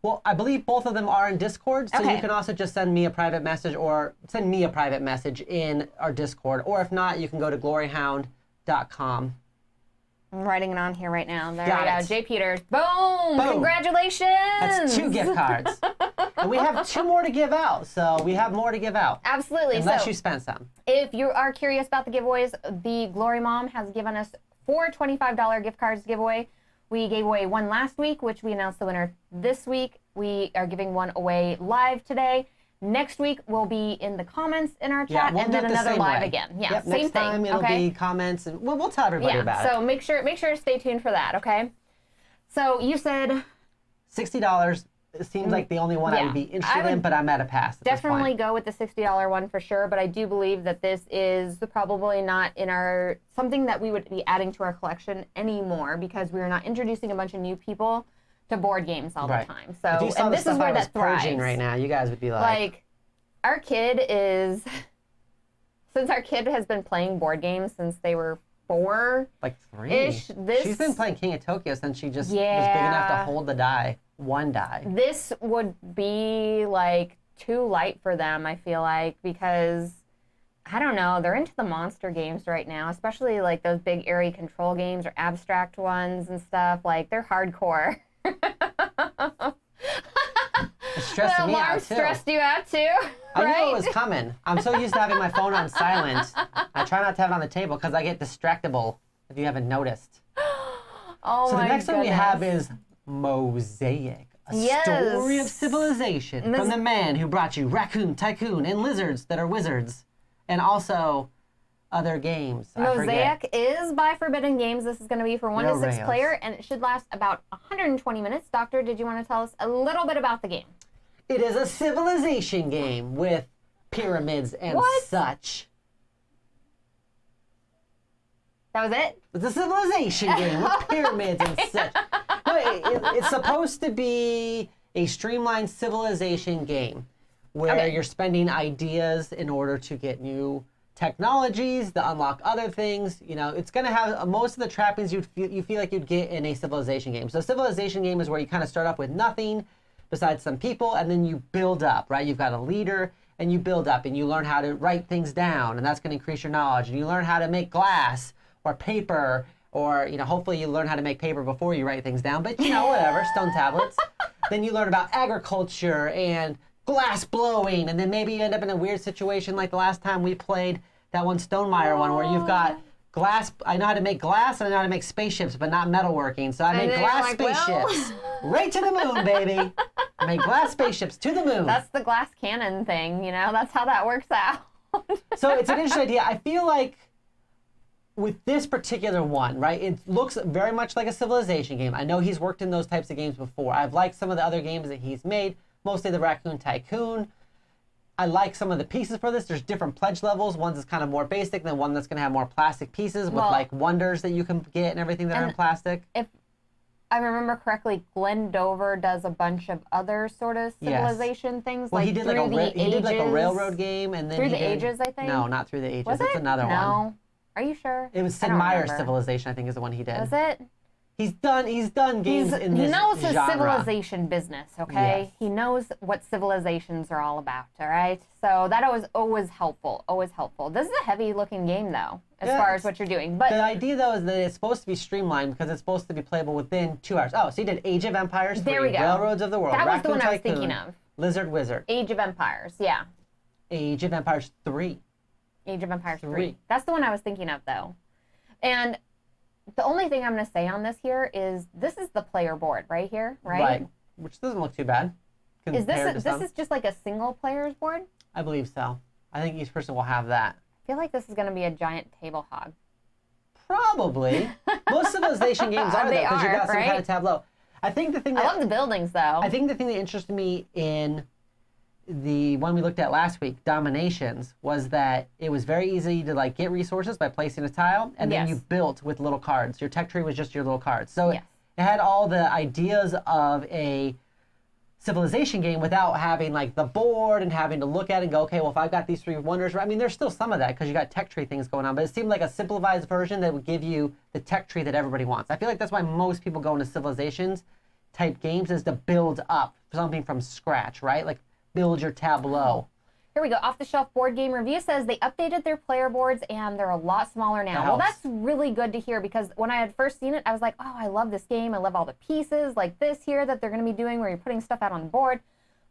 Well, I believe both of them are in Discord, so Okay. you can also just send me a private message in our Discord. Or if not, you can go to gloryhound.com. I'm writing it on here right now. There Got we go. it. Jay Peters. Boom! Congratulations! That's 2 gift cards. And we have 2 more to give out, so we have more to give out. Absolutely. Unless so, you spend some. if you are curious about the giveaways, the Glory Mom has given us 4 $25 gift cards to give away. We gave away one last week, which we announced the winner this week. We are giving one away live today. Next week will be in the comments in our chat, we'll and do then it the another same live way. again. Yeah, Yep, same next thing. time it'll be comments, and we'll tell everybody about it. So make sure to stay tuned for that. Okay. So you said $60. It seems like the only one I would be interested in, but I'm at a pass. At definitely this point. go with the $60 one for sure. But I do believe that this is probably not in something that we would be adding to our collection anymore because we are not introducing a bunch of new people to board games all the time. So If you saw and the this stuff is where I was that thrives. purging right now, you guys would be like our kid is since our kid has been playing board games since they were 4. like 3. Ish, She's been playing King of Tokyo since she just was big Yeah. enough to hold the die. 1 die. This would be too light for them, I feel like, because I don't know, they're into the monster games right now, especially those big area control games or abstract ones and stuff. They're hardcore. It's stressing me out too. Stressed you out too, I right? knew it was coming. I'm so used to having my phone on silent. I try not to have it on the table because I get distractible, if you haven't noticed. Oh So the my next one we goodness. have is Mosaic, a Yes. story of civilization from the man who brought you Raccoon Tycoon and lizards that are wizards, and also other games. I forget. Mosaic is by Forbidden Games. This is going to be for 1 to 6 Rails. player, and it should last about 120 minutes. Doctor, did you want to tell us a little bit about the game? It is a civilization game with pyramids and such. That was it? It's a civilization game with pyramids and such. No, it's supposed to be a streamlined civilization game where you're spending ideas in order to get new technologies to unlock other things. You know, it's going to have most of the trappings you feel like you'd get in a civilization game. So a civilization game is where you kind of start off with nothing besides some people, and then you build up, right? You've got a leader, and you build up, and you learn how to write things down, and that's going to increase your knowledge. And you learn how to make glass or paper, or, you know, hopefully you learn how to make paper before you write things down, but, you know, whatever, stone tablets. Then you learn about agriculture and glass blowing, and then maybe you end up in a weird situation like the last time we played that one Stonemeyer one where you've got glass. I know how to make glass and I know how to make spaceships, but not metalworking. So I made glass spaceships right to the moon, baby. I made glass spaceships to the moon. That's the glass cannon thing, you know? That's how that works out. So it's an interesting idea. I feel like with this particular one, right, it looks very much like a civilization game. I know he's worked in those types of games before. I've liked some of the other games that he's made, mostly the Raccoon Tycoon. I like some of the pieces for this. There's different pledge levels. One's is kind of more basic than one that's going to have more plastic pieces with like wonders that you can get and everything that are in plastic. If I remember correctly, Glenn Dover does a bunch of other sort of civilization things. Well, like he did he did like a railroad game, and then Through the Ages, I think. No, not Through the Ages. Was It's it? another one. No. Are you sure? It was Sid Meier's Civilization, I think, is the one he did. Was it? He's done games in this He knows his genre. civilization business, okay? Yes. He knows what civilizations are all about, all right? So that was always helpful, always helpful. This is a heavy-looking game, though, as far as what you're doing. But the idea, though, is that it's supposed to be streamlined because it's supposed to be playable within 2 hours. Oh, so you did Age of Empires 3, there we go. Railroads of the World, That was the Raccoon one I was Tycoon, thinking of. Lizard Wizard. Age of Empires, yeah. Age of Empires 3. Age of Empires 3. That's the one I was thinking of, though. And the only thing I'm going to say on this here is this is the player board right here, right? Right, which doesn't look too bad. Is this is just like a single player's board? I believe so. I think each person will have that. I feel like this is going to be a giant table hog. Probably. Most civilization games are, though, because you've got some kind of tableau. I think the thing that... I love the buildings, though. I think the thing that interested me in the one we looked at last week, Dominations, was that it was very easy to like get resources by placing a tile, and then you built with little cards. Your tech tree was just your little cards. So it had all the ideas of a civilization game without having like the board and having to look at it and go, okay, well, if I've got these 3 wonders, I mean, there's still some of that because you got tech tree things going on, but it seemed like a simplified version that would give you the tech tree that everybody wants. I feel like that's why most people go into civilizations type games, is to build up something from scratch, right? Like build your tableau. Here we go. Off the Shelf Board Game Review says they updated their player boards and they're a lot smaller now. Well, that's really good to hear because when I had first seen it, I was like, oh, I love this game. I love all the pieces like this here that they're going to be doing where you're putting stuff out on the board.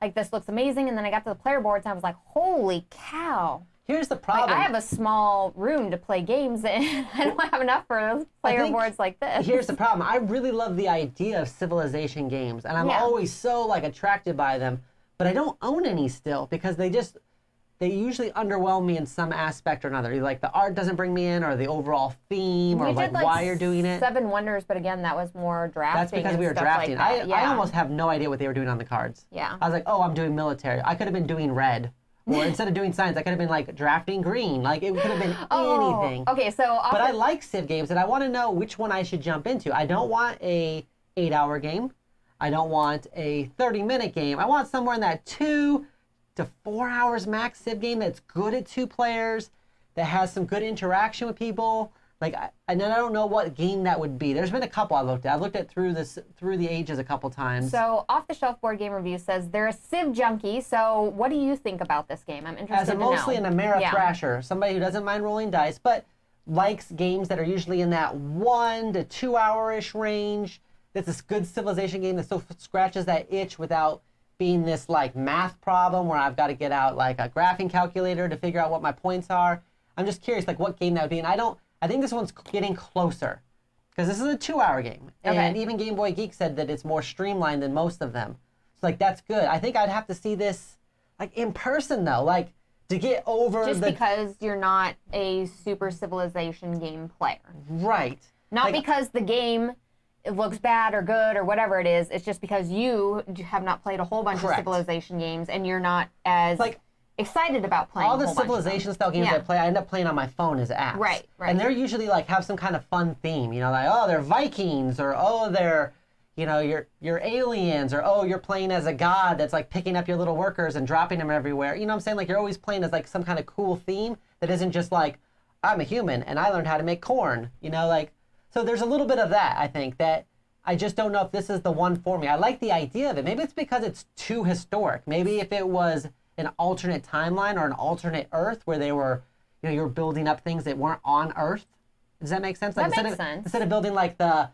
Like, this looks amazing. And then I got to the player boards and I was like, holy cow. Here's the problem. Like, I have a small room to play games in. I don't have enough for player boards like this. Here's the problem. I really love the idea of civilization games, and I'm always so like attracted by them, but I don't own any still because they usually underwhelm me in some aspect or another. Either like the art doesn't bring me in, or the overall theme, or like why you're doing it. 7 Wonders, but again, that was more drafting. That's because we were drafting. Like I almost have no idea what they were doing on the cards. Yeah. I was like, oh, I'm doing military. I could have been doing red. Or instead of doing science, I could have been like drafting green. Like it could have been anything. Okay, so but I like Civ games, and I want to know which one I should jump into. I don't want a 8-hour game. I don't want a 30-minute game. I want somewhere in that 2 to 4 hours max Civ game that's good at 2 players, that has some good interaction with people. Like, and then I don't know what game that would be. There's been a couple I looked at. I looked at Through the Ages a couple times. So, Off the Shelf Board Game Review says they're a Civ junkie. So, what do you think about this game? I'm interested to know. As mostly an Amerithrasher, somebody who doesn't mind rolling dice, but likes games that are usually in that 1 to 2 hour-ish range. That's a good civilization game that still scratches that itch without being this like math problem where I've got to get out like a graphing calculator to figure out what my points are. I'm just curious like what game that would be, and I think this one's getting closer because this is a 2-hour game, and even Game Boy Geek said that it's more streamlined than most of them. So like that's good. I think I'd have to see this like in person though, like to get over just because you're not a super civilization game player, right? Not like, because the game it looks bad or good or whatever it is. It's just because you have not played a whole bunch of civilization games and you're not as like excited about playing all the civilization style games I play. I end up playing on my phone as apps, right? And they're usually like have some kind of fun theme, you know, like oh they're Vikings or oh they're you're aliens, or oh, you're playing as a god that's like picking up your little workers and dropping them everywhere. You know what I'm saying? Like you're always playing as like some kind of cool theme that isn't just like, I'm a human and I learned how to make corn. So there's a little bit of that, I think, that I just don't know if this is the one for me. I like the idea of it. Maybe it's because it's too historic. Maybe if it was an alternate timeline or an alternate Earth where they were, you were building up things that weren't on Earth. Does that make sense? That makes sense. Instead of building like the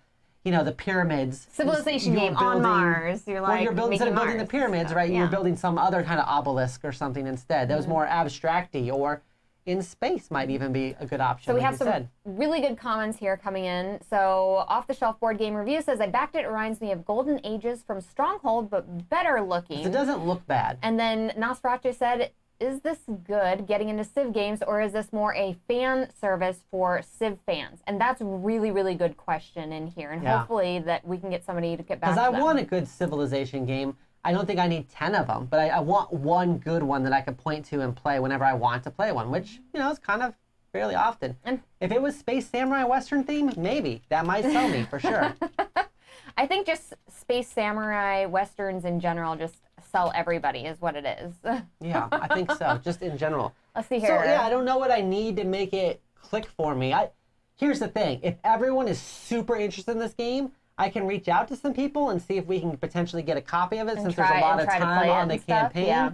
pyramids. Civilization game on Mars. You're like, instead of building the pyramids, right? Yeah. You're building some other kind of obelisk or something instead. That was more abstract-y, or in space might even be a good option. So we like have you some said. really good comments here coming in. So Off the Shelf Board Game Review says, I backed it. It reminds me of Golden Ages from Stronghold, but better looking. It doesn't look bad. And then Nosferatu said, is this good getting into Civ games, or is this more a fan service for Civ fans? And that's a really, really good question in here. And hopefully that we can get somebody to get back to Because I them. want a good Civilization game. I don't think I need 10 of them, but I want one good one that I can point to and play whenever I want to play one, which, is kind of fairly often. And if it was Space Samurai Western theme, maybe. That might sell me, for sure. I think just Space Samurai Westerns in general just sell everybody is what it is. Yeah, I think so, just in general. Let's see here. So, I don't know what I need to make it click for me. Here's the thing. If everyone is super interested in this game, I can reach out to some people and see if we can potentially get a copy of it, since there's a lot of time on the campaign. Yeah.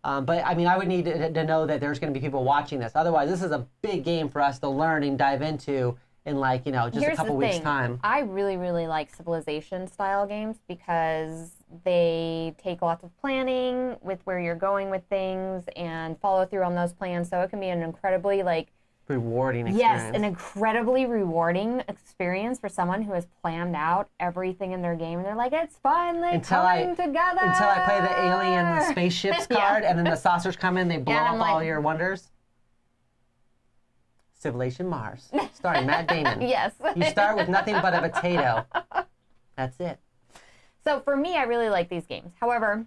But, I would need to know that there's going to be people watching this. Otherwise, this is a big game for us to learn and dive into in, just Here's a couple weeks' time. I really, really like Civilization-style games because they take lots of planning with where you're going with things and follow through on those plans. So it can be an incredibly, rewarding experience. Yes, an incredibly rewarding experience for someone who has planned out everything in their game, and they're like, it's finally coming together. Until I play the alien spaceships card, and then the saucers come in, they blow up all your wonders. Civilization Mars, starring Matt Damon. Yes. You start with nothing but a potato. That's it. So for me, I really like these games. However,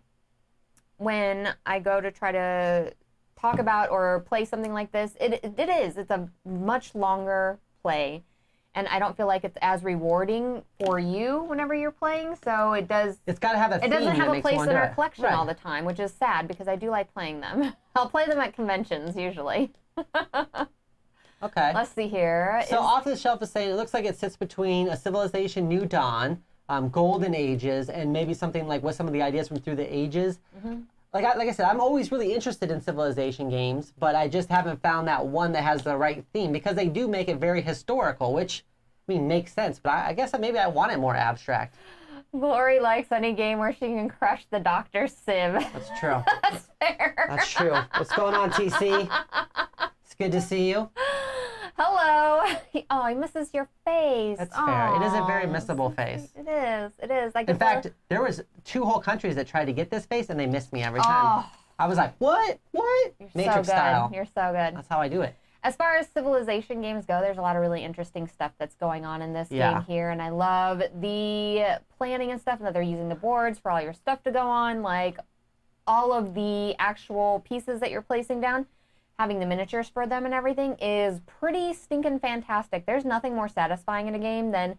when I go to try to talk about or play something like this, it's a much longer play, and I don't feel like it's as rewarding for you whenever you're playing. So it's got to have a theme. It doesn't have a place in our it. collection all the time, which is sad because I do like playing them. I'll play them at conventions usually. Okay. Let's see here. So Off the Shelf is saying it looks like it sits between a Civilization New Dawn, Golden Ages, and maybe something like with some of the ideas from Through the Ages. Mm-hmm. Like I said, I'm always really interested in Civilization games, but I just haven't found that one that has the right theme, because they do make it very historical, which, makes sense. But I guess maybe I want it more abstract. Glory likes any game where she can crush the Dr. Civ. That's true. That's fair. That's true. What's going on, TC? It's good to see you. Hello. Oh, he misses your face. That's fair. It is a very missable face. It is. It is. In fact, there was 2 whole countries that tried to get this face, and they missed me every time. Oh. I was like, what? What? You're Matrix so good. style. You're so good. That's how I do it. As far as Civilization games go, there's a lot of really interesting stuff that's going on in this game here, and I love the planning and stuff, and that they're using the boards for all your stuff to go on, like all of the actual pieces that you're placing down. Having the miniatures for them and everything is pretty stinking fantastic. There's nothing more satisfying in a game than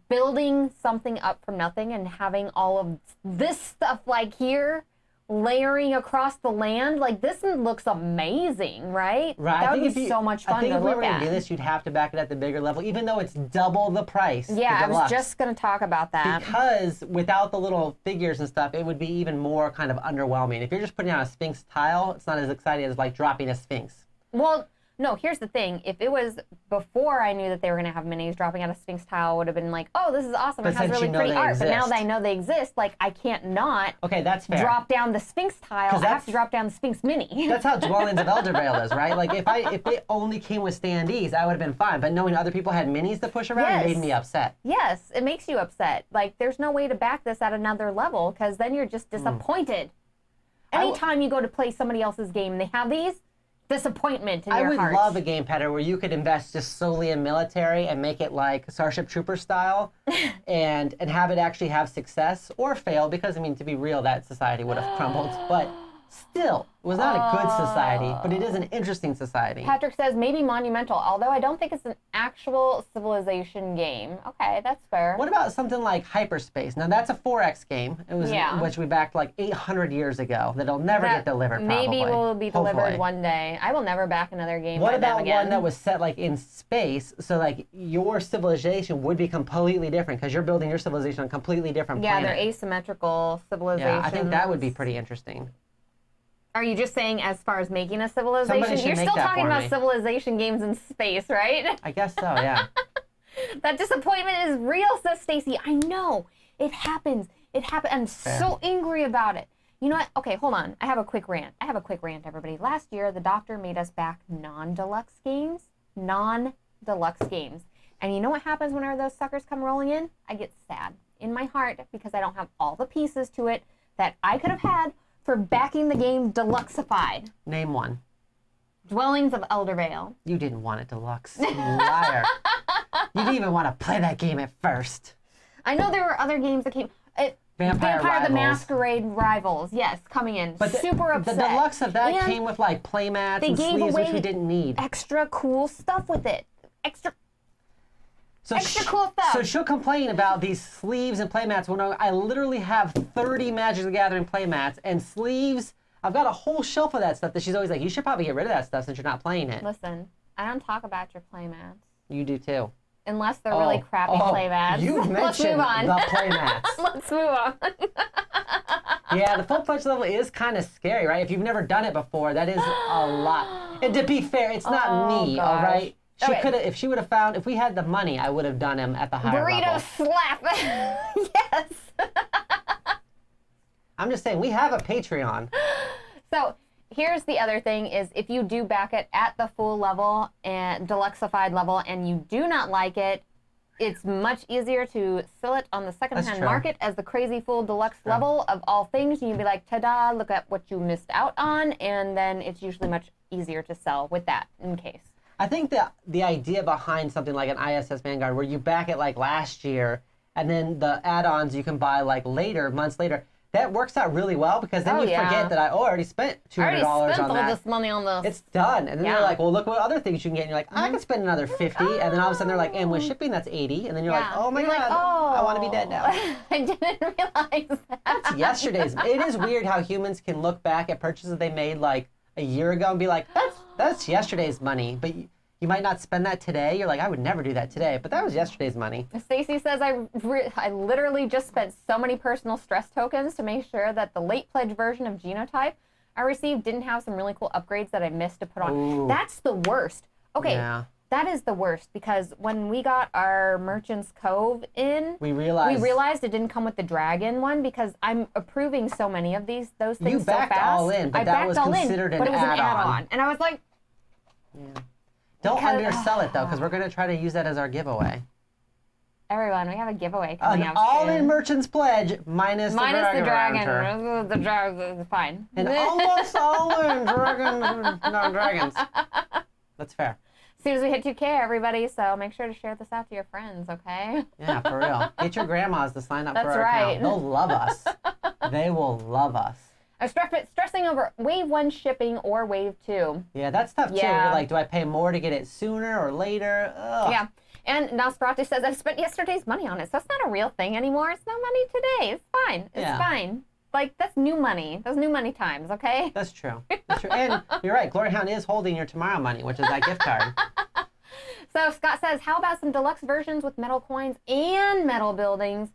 building something up from nothing and having all of this stuff here layering across the land. This looks amazing, right? Right. That would be so much fun to look at. I think if we were going to do this, you'd have to back it at the bigger level, even though it's double the price. Yeah, I was just going to talk about that. Because without the little figures and stuff, it would be even more kind of underwhelming. If you're just putting down a Sphinx tile, it's not as exciting as dropping a Sphinx. Well, no, here's the thing. If it was before I knew that they were going to have minis, dropping out a Sphinx tile, I would have been like, oh, this is awesome. But it has really pretty art. But now that I know they exist, I can't not drop down the Sphinx tile. I have to drop down the Sphinx mini. That's how Dwellings of Eldervale is, right? If it only came with standees, I would have been fine. But knowing other people had minis to push around made me upset. Yes, it makes you upset. There's no way to back this at another level, because then you're just disappointed. Anytime you go to play somebody else's game and they have these, disappointment in your heart. I would love a game, Petter, where you could invest just solely in military and make it like Starship Trooper style and have it actually have success or fail, because, to be real, that society would have crumbled. But Still, it was not a good society, but it is an interesting society. Patrick says maybe Monumental, although I don't think it's an actual civilization game. Okay, that's fair. What about something like Hyperspace? Now that's a 4X game. It was which we backed like 800 years ago. That'll never get delivered. Maybe probably. will be delivered Hopefully. one day. I will never back another game. What by them about again. one that was set like in space? So like your civilization would be completely different because you're building your civilization on a completely different planet. Yeah, they're asymmetrical civilizations. Yeah, I think that would be pretty interesting. Are you just saying as far as making a civilization? Somebody should You're make still that talking for about me. civilization games in space, right? I guess so, yeah. That disappointment is real, says Stacy. I know. It happens. It happens. I'm so angry about it. You know what? Okay, hold on. I have a quick rant, everybody. Last year, the doctor made us back non-deluxe games. Non-deluxe games. And you know what happens whenever those suckers come rolling in? I get sad in my heart because I don't have all the pieces to it that I could have had for backing the game Deluxeified. Name one. Dwellings of Eldervale. You didn't want it deluxe. You liar. You didn't even want to play that game at first. I know there were other games that came. Vampire the Rivals. Masquerade Rivals. Yes, coming in. But super upset. The deluxe of that And came with like playmats they and gave sleeves, which away we didn't need. extra cool stuff with it. Extra cool stuff. So she'll complain about these sleeves and playmats when I literally have 30 Magic the Gathering playmats and sleeves. I've got a whole shelf of that stuff that she's always like, you should probably get rid of that stuff since you're not playing it. Listen, I don't talk about your playmats. You do too. Unless they're really crappy playmats. You Let's move mentioned on. the playmats. Let's move on. Yeah, the full pledge level is kind of scary, right? If you've never done it before, that is a lot. And to be fair, it's not me, all right? She could have, if she would have found, if we had the money, I would have done him at the higher Burrito level. slap. Yes. I'm just saying, we have a Patreon. So here's the other thing is if you do back it at the full level and Deluxeified level and you do not like it, it's much easier to sell it on the secondhand market as the crazy full deluxe level of all things. And you'd be like, ta-da, look at what you missed out on. And then it's usually much easier to sell with that in case. I think the idea behind something like an ISS Vanguard where you back it like last year and then the add-ons you can buy like later, months later, that works out really well because then you forget that I already spent $200 on that. all this money on this. It's done. And then they're like, well, look what other things you can get. And you're like, I can spend another $50. And then all of a sudden they're like, and with shipping, that's $80. And then you're like, oh my God, I want to be dead now. I didn't realize that. That's yesterday's. It is weird how humans can look back at purchases they made like a year ago and be like, that's yesterday's money. But you might not spend that today. You're like, I would never do that today. But that was yesterday's money. Stacy says, I literally just spent so many personal stress tokens to make sure that the late pledge version of Genotype I received didn't have some really cool upgrades that I missed to put on. Ooh. That's the worst. Okay, that is the worst because when we got our Merchant's Cove in, we realized it didn't come with the dragon one because I'm approving so many of those things so fast. You backed all in, but that was considered an add-on. And I was like... Yeah. Don't undersell it, though, because we're going to try to use that as our giveaway. Everyone, we have a giveaway coming up all-in Merchant's Pledge minus the dragon. The dragon is fine. And almost all-in dragons. That's fair. As soon as we hit 2K, everybody, so make sure to share this out to your friends, okay? Yeah, for real. Get your grandmas to sign up for our account. They'll love us. They will love us. I'm stressing over Wave 1 shipping or Wave 2. Yeah, that's tough, too. You're like, do I pay more to get it sooner or later? Ugh. Yeah. And Nosferatu says, I've spent yesterday's money on it, so it's not a real thing anymore. It's no money today. It's fine. It's fine. Like, that's new money. Those new money times, okay? That's true. That's true. And you're right. Gloryhound is holding your tomorrow money, which is that gift card. So Scott says, how about some deluxe versions with metal coins and metal buildings?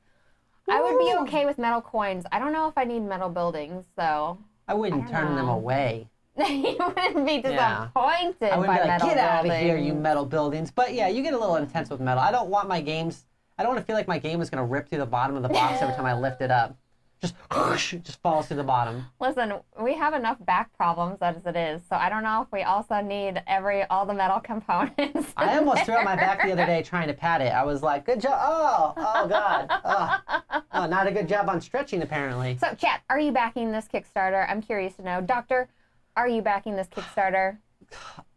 I would be okay with metal coins. I don't know if I need metal buildings, so. I wouldn't turn them away. You wouldn't be disappointed I wouldn't be like, metal get out of buildings. here, you metal buildings. But yeah, you get a little intense with metal. I don't want my games, I don't want to feel like my game is going to rip through the bottom of the box every time I lift it up. Just falls to the bottom. Listen, we have enough back problems as it is, so I don't know if we also need all the metal components. I almost threw out my back the other day trying to pat it. I was like, good job. Oh God. Oh, not a good job on stretching, apparently. So, chat, are you backing this Kickstarter? I'm curious to know. Doctor, are you backing this Kickstarter?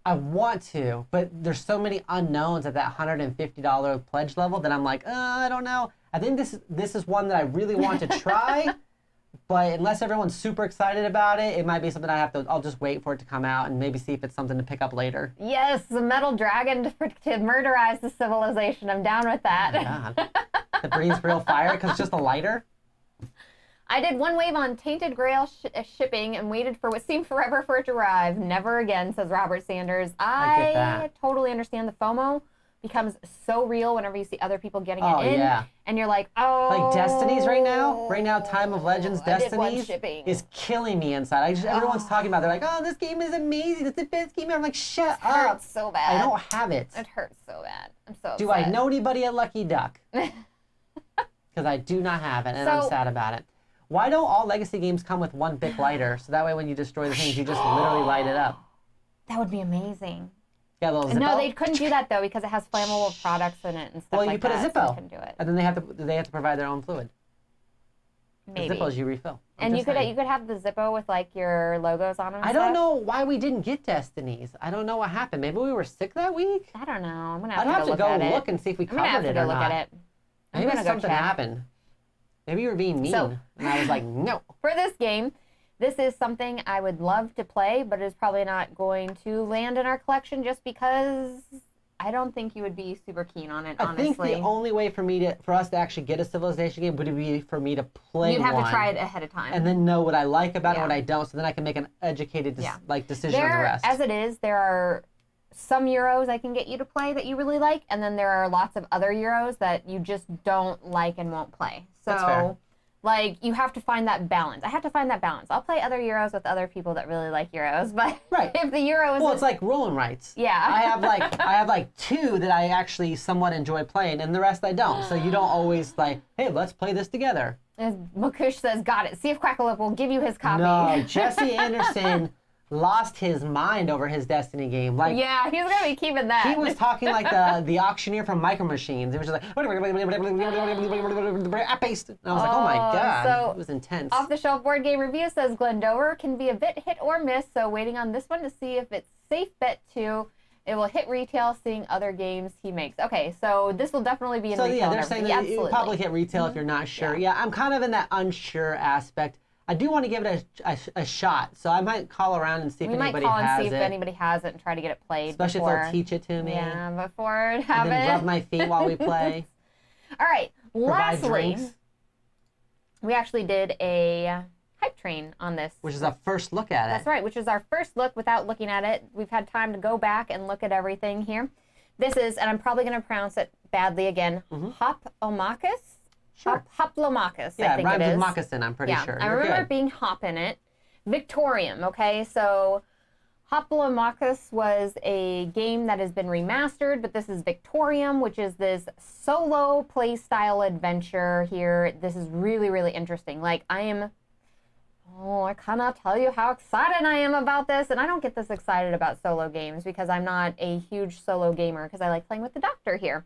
I want to, but there's so many unknowns at that $150 pledge level that I'm like, I don't know. I think this is one that I really want to try, But unless everyone's super excited about it, it might be something I'll just wait for it to come out and maybe see if it's something to pick up later. Yes, the metal dragon to murderize the civilization. I'm down with that. Oh my God. It breathes real fire because it's just a lighter. I did one wave on Tainted Grail shipping and waited for what seemed forever for it to arrive. Never again, says Robert Sanders. I get that. Totally understand the FOMO. Becomes so real whenever you see other people getting it in. Yeah. And you're like, oh. Like Destinies right now. Right now, Time of Legends Destinies shipping. is killing me inside. Everyone's talking about it. They're like, oh, this game is amazing. It's the best game ever. I'm like, shut up. It hurts so bad. I don't have it. It hurts so bad. I'm so upset. Do I know anybody at Lucky Duck? Because I do not have it, and I'm sad about it. Why don't all Legacy games come with one big lighter? So that way when you destroy the things, you just literally light it up. That would be amazing. Yeah, a little Zippo. No, they couldn't do that though because it has flammable products in it and stuff well, like that. Well, you put a Zippo, so couldn't do it. and then they have to provide their own fluid. Maybe. The Zippos you refill. And you could have the Zippo with like your logos on them. I don't know why we didn't get Destinies. I don't know what happened. Maybe we were sick that week. I don't know. I'm gonna have have to to go look look and see if we covered it or not. At it. Maybe something happened. Maybe you were being mean, and I was like, no. For this game, this is something I would love to play, but is probably not going to land in our collection just because I don't think you would be super keen on it, honestly. I think the only way for us to actually get a Civilization game would be for me to play You'd have to try it ahead of time. And then know what I like about it and what I don't, so then I can make an educated decision on the rest. As it is, there are some Euros I can get you to play that you really like, and then there are lots of other Euros that you just don't like and won't play. That's fair. So, like, you have to find that balance. I have to find that balance. I'll play other Euros with other people that really like Euros, but if the Euro is... Well, it's like rolling rights. Yeah. I have like two that I actually somewhat enjoy playing, and the rest I don't. So you don't always like, hey, let's play this together. As Makush says, got it. See if Quackalip will give you his copy. No, Jesse Anderson lost his mind over his Destiny game. Like, yeah, he's gonna be keeping that. He was talking like the auctioneer from Micro Machines. It was just like, and I was like, oh my God, so it was intense. Off the Shelf Board Game Review says Glendower can be a bit hit or miss, so waiting on this one to see if it's safe bet to. It will hit retail, seeing other games he makes. Okay, so this will definitely be in retail. So yeah, they're saying that it will probably hit retail if you're not sure. Yeah, I'm kind of in that unsure aspect. I do want to give it a shot, so I might call around and see if anybody has it. We might call and see if anybody has it and try to get it played. Especially if they'll teach it to me. Yeah, before it happens. And then rub my feet while we play. All right, lastly, drinks. We actually did a hype train on this. Which is our first look at it. That's right, which is our first look without looking at it. We've had time to go back and look at everything here. This is, and I'm probably going to pronounce it badly again, Hoplomachus. Sure. Hoplomachus, yeah, I think it is. Yeah, with moccasin, I'm pretty sure. I remember it being hop in it. Victorum, okay? So Hoplomachus was a game that has been remastered, but this is Victorum, which is this solo play style adventure here. This is really, really interesting. Like, I cannot tell you how excited I am about this, and I don't get this excited about solo games because I'm not a huge solo gamer because I like playing with the doctor here.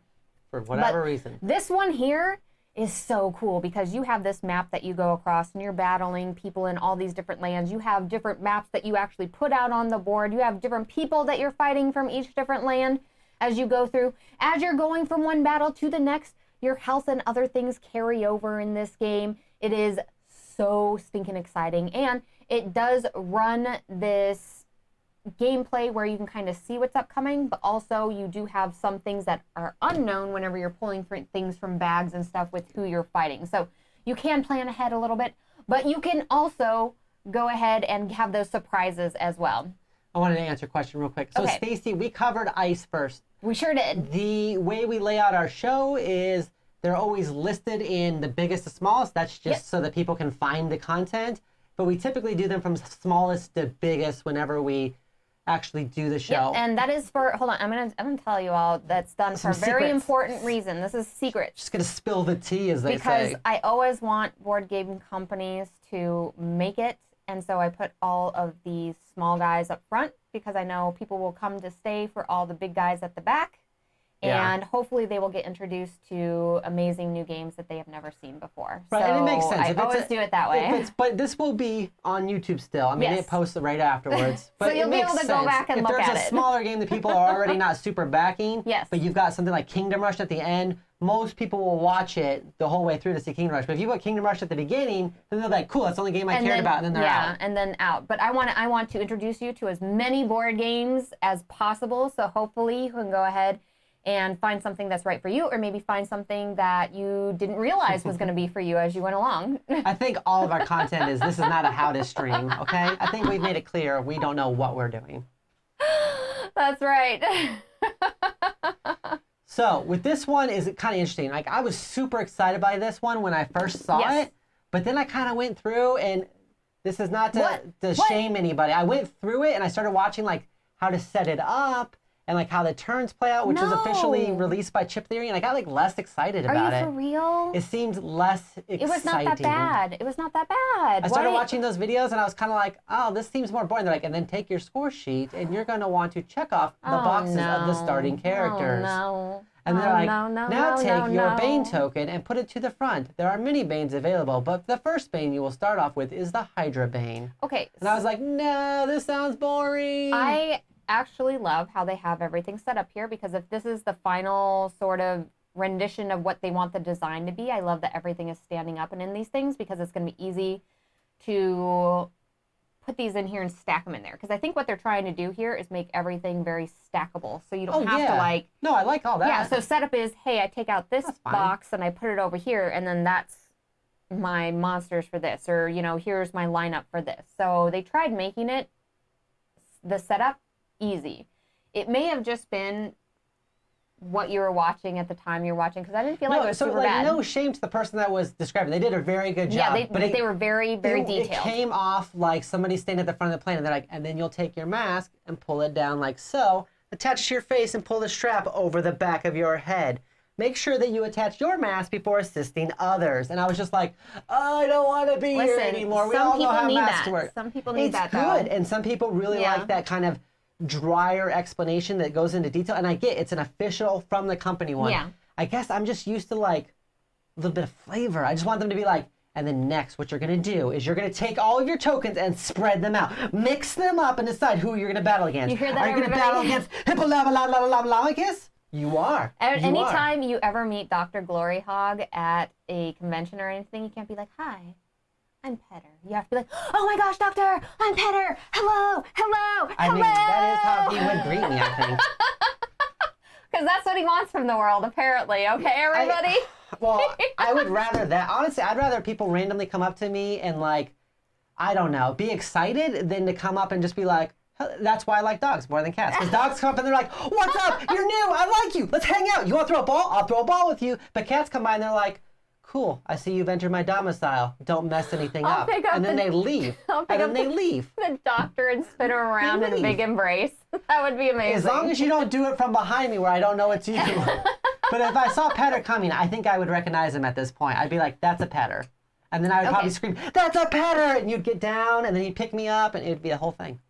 For whatever reason. This one here is so cool because you have this map that you go across and you're battling people in all these different lands. You have different maps that you actually put out on the board. You have different people that you're fighting from each different land as you go through. As you're going from one battle to the next, your health and other things carry over in this game. It is so stinking exciting, and it does run this gameplay where you can kind of see what's upcoming, but also you do have some things that are unknown whenever you're pulling things from bags and stuff with who you're fighting. So you can plan ahead a little bit, but you can also go ahead and have those surprises as well. I wanted to answer a question real quick. So Stacy, we covered ice first. We sure did. The way we lay out our show is they're always listed in the biggest to smallest. That's just so that people can find the content. But we typically do them from smallest to biggest whenever we actually do the show. Yep, and that is for, hold on, I'm gonna tell you all that's done for a very important reason. This is secret. Just gonna spill the tea, as they say. Because I always want board game companies to make it, and so I put all of these small guys up front because I know people will come to stay for all the big guys at the back. And hopefully they will get introduced to amazing new games that they have never seen before. Right, so and it makes sense. I always do it that way. But this will be on YouTube still. I mean, it posts right afterwards. But so you'll be able to go back and look at it. If there's a smaller game that people are already not super backing, but you've got something like Kingdom Rush at the end, most people will watch it the whole way through to see Kingdom Rush. But if you put Kingdom Rush at the beginning, then they're like, cool, that's the only game I cared about, and then they're out. Yeah, and then out. But I want to introduce you to as many board games as possible, so hopefully you can go ahead and find something that's right for you, or maybe find something that you didn't realize was going to be for you as you went along. I think all of our content this is not a how to stream, okay? I think we've made it clear we don't know what we're doing. That's right. So with this one is kind of interesting. Like I was super excited by this one when I first saw it, but then I kind of went through, and this is not to shame anybody. I went through it and I started watching like how to set it up and like how the turns play out, which was officially released by Chip Theory, and I got like less excited about it. Are you for real? It seemed less exciting. It was not that bad. It was not that bad. I started watching those videos and I was kind of like, oh, this seems more boring. They're like, and then take your score sheet and you're going to want to check off the boxes of the starting characters. Oh, no. And they're like, now take your Bane token and put it to the front. There are many Banes available, but the first Bane you will start off with is the Hydra Bane. Okay. And I was like, no, this sounds boring. I actually love how they have everything set up here, because if this is the final sort of rendition of what they want the design to be, I love that everything is standing up and in these things, because it's going to be easy to put these in here and stack them in there. Because I think what they're trying to do here is make everything very stackable, so you don't have to like... No, I like all that. Yeah, so setup is, hey, I take out this box and I put it over here, and then that's my monsters for this, or, you know, here's my lineup for this. So they tried making it, the setup, easy. It may have just been what you were watching at the time you were watching, because I didn't feel like it was super bad. No shame to the person that was describing. They did a very good job. Yeah, they were very, very detailed. It came off like somebody standing at the front of the plane, and they're like, and then you'll take your mask and pull it down like so, attach to your face and pull the strap over the back of your head. Make sure that you attach your mask before assisting others. And I was just like, oh, I don't want to be here anymore. We all know how masks work. Some people need that, though. It's good, and some people really like that kind of drier explanation that goes into detail, and I get it's an official from the company one. Yeah. I guess I'm just used to like a little bit of flavor. I just want them to be like, and then next what you're going to do is you're going to take all of your tokens and spread them out. Mix them up and decide who you're going to battle against. You hear that, Are you going to battle against Hoplomachus? You are. Anytime you ever meet Dr. Gloryhogg at a convention or anything, you can't be like, hi, I'm Petter. You have to be like, oh my gosh, Doctor, I'm Petter. Hello, hello, I mean, that is how he would greet me, I think. Because that's what he wants from the world, apparently. Okay, everybody? I would rather that. Honestly, I'd rather people randomly come up to me and like, I don't know, be excited than to come up and just be like, that's why I like dogs more than cats. Because dogs come up and they're like, what's up? You're new. I like you. Let's hang out. You want to throw a ball? I'll throw a ball with you. But cats come by and they're like, cool, I see you've entered my domicile. Don't mess anything up. And then they leave. And then they leave. The doctor and spin her around in a big embrace. That would be amazing. As long as you don't do it from behind me where I don't know it's you. But if I saw Petter coming, I think I would recognize him at this point. I'd be like, that's a Petter. And then I would probably scream, that's a Petter! And you'd get down, and then he'd pick me up, and it'd be a whole thing.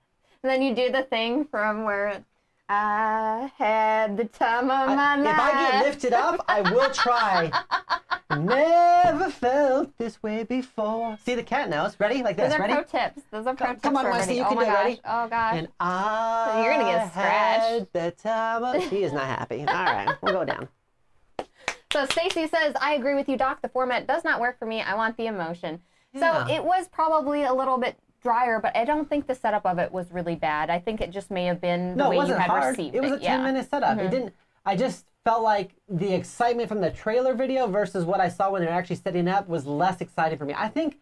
And then you do the thing from where I had the time of my life. If I get lifted up, I will try. Never felt this way before. See, the cat knows. Ready? Like this. Ready? Those are pro tips. Those are pro tips. Come on, for Wesley, you everybody. can do it. Ready? Oh, gosh. And I You're going to get scratched. the time of... He is not happy. All right, we'll go down. So Stacy says, I agree with you, Doc. The format does not work for me. I want the emotion. Yeah. So it was probably a little bit drier, but I don't think the setup of it was really bad. I think it just may have been the way you had received it. It was a 10-minute setup. It didn't... I just felt like the excitement from the trailer video versus what I saw when they were actually setting up was less exciting for me. I think,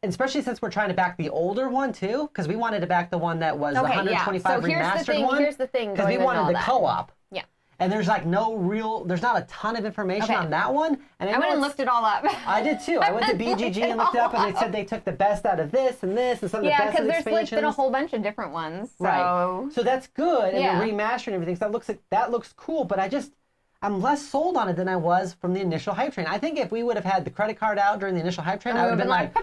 especially since we're trying to back the older one too, because we wanted to back the one that was the 125 remastered one. Here's the thing. Because we wanted the co-op. Yeah. And there's like there's not a ton of information on that one. And I went and looked it all up. I did too. I went to BGG and looked it up, and they said they took the best out of this and this and some of the best of the expansions. Yeah, because there's been a whole bunch of different ones. So. Right. So that's good, and they're remastering everything. So that looks cool, but I'm less sold on it than I was from the initial hype train. I think if we would have had the credit card out during the initial hype train, I would have been like,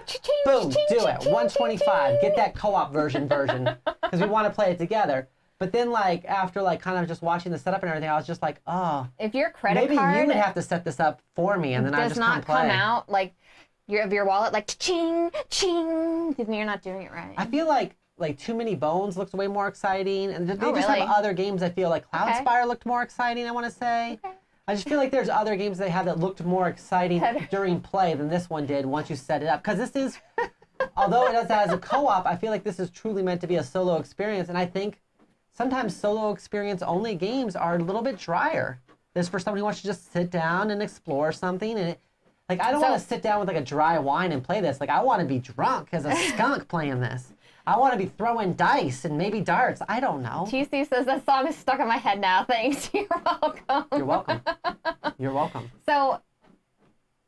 boom, do it, 125, get that co-op version, because we want to play it together. But then, like, after, like, kind of just watching the setup and everything, I was just like, oh. If your credit card... Maybe you would have to set this up for me, and then I just come play. Does not come out, like, your wallet, like, ching, ching. You're not doing it right. I feel like Too Many Bones looks way more exciting. And they just have other games I feel like Cloudspire looked more exciting, I want to say. Okay. I just feel like there's other games they have that looked more exciting during play than this one did once you set it up. Because this is, although it does that as a co-op, I feel like this is truly meant to be a solo experience. And I think sometimes solo experience only games are a little bit drier. This is for somebody who wants to just sit down and explore something. And like, I don't want to sit down with like a dry wine and play this. Like, I want to be drunk as a skunk playing this. I want to be throwing dice and maybe darts. I don't know. TC says that song is stuck in my head now. Thanks. You're welcome. You're welcome. You're welcome. So,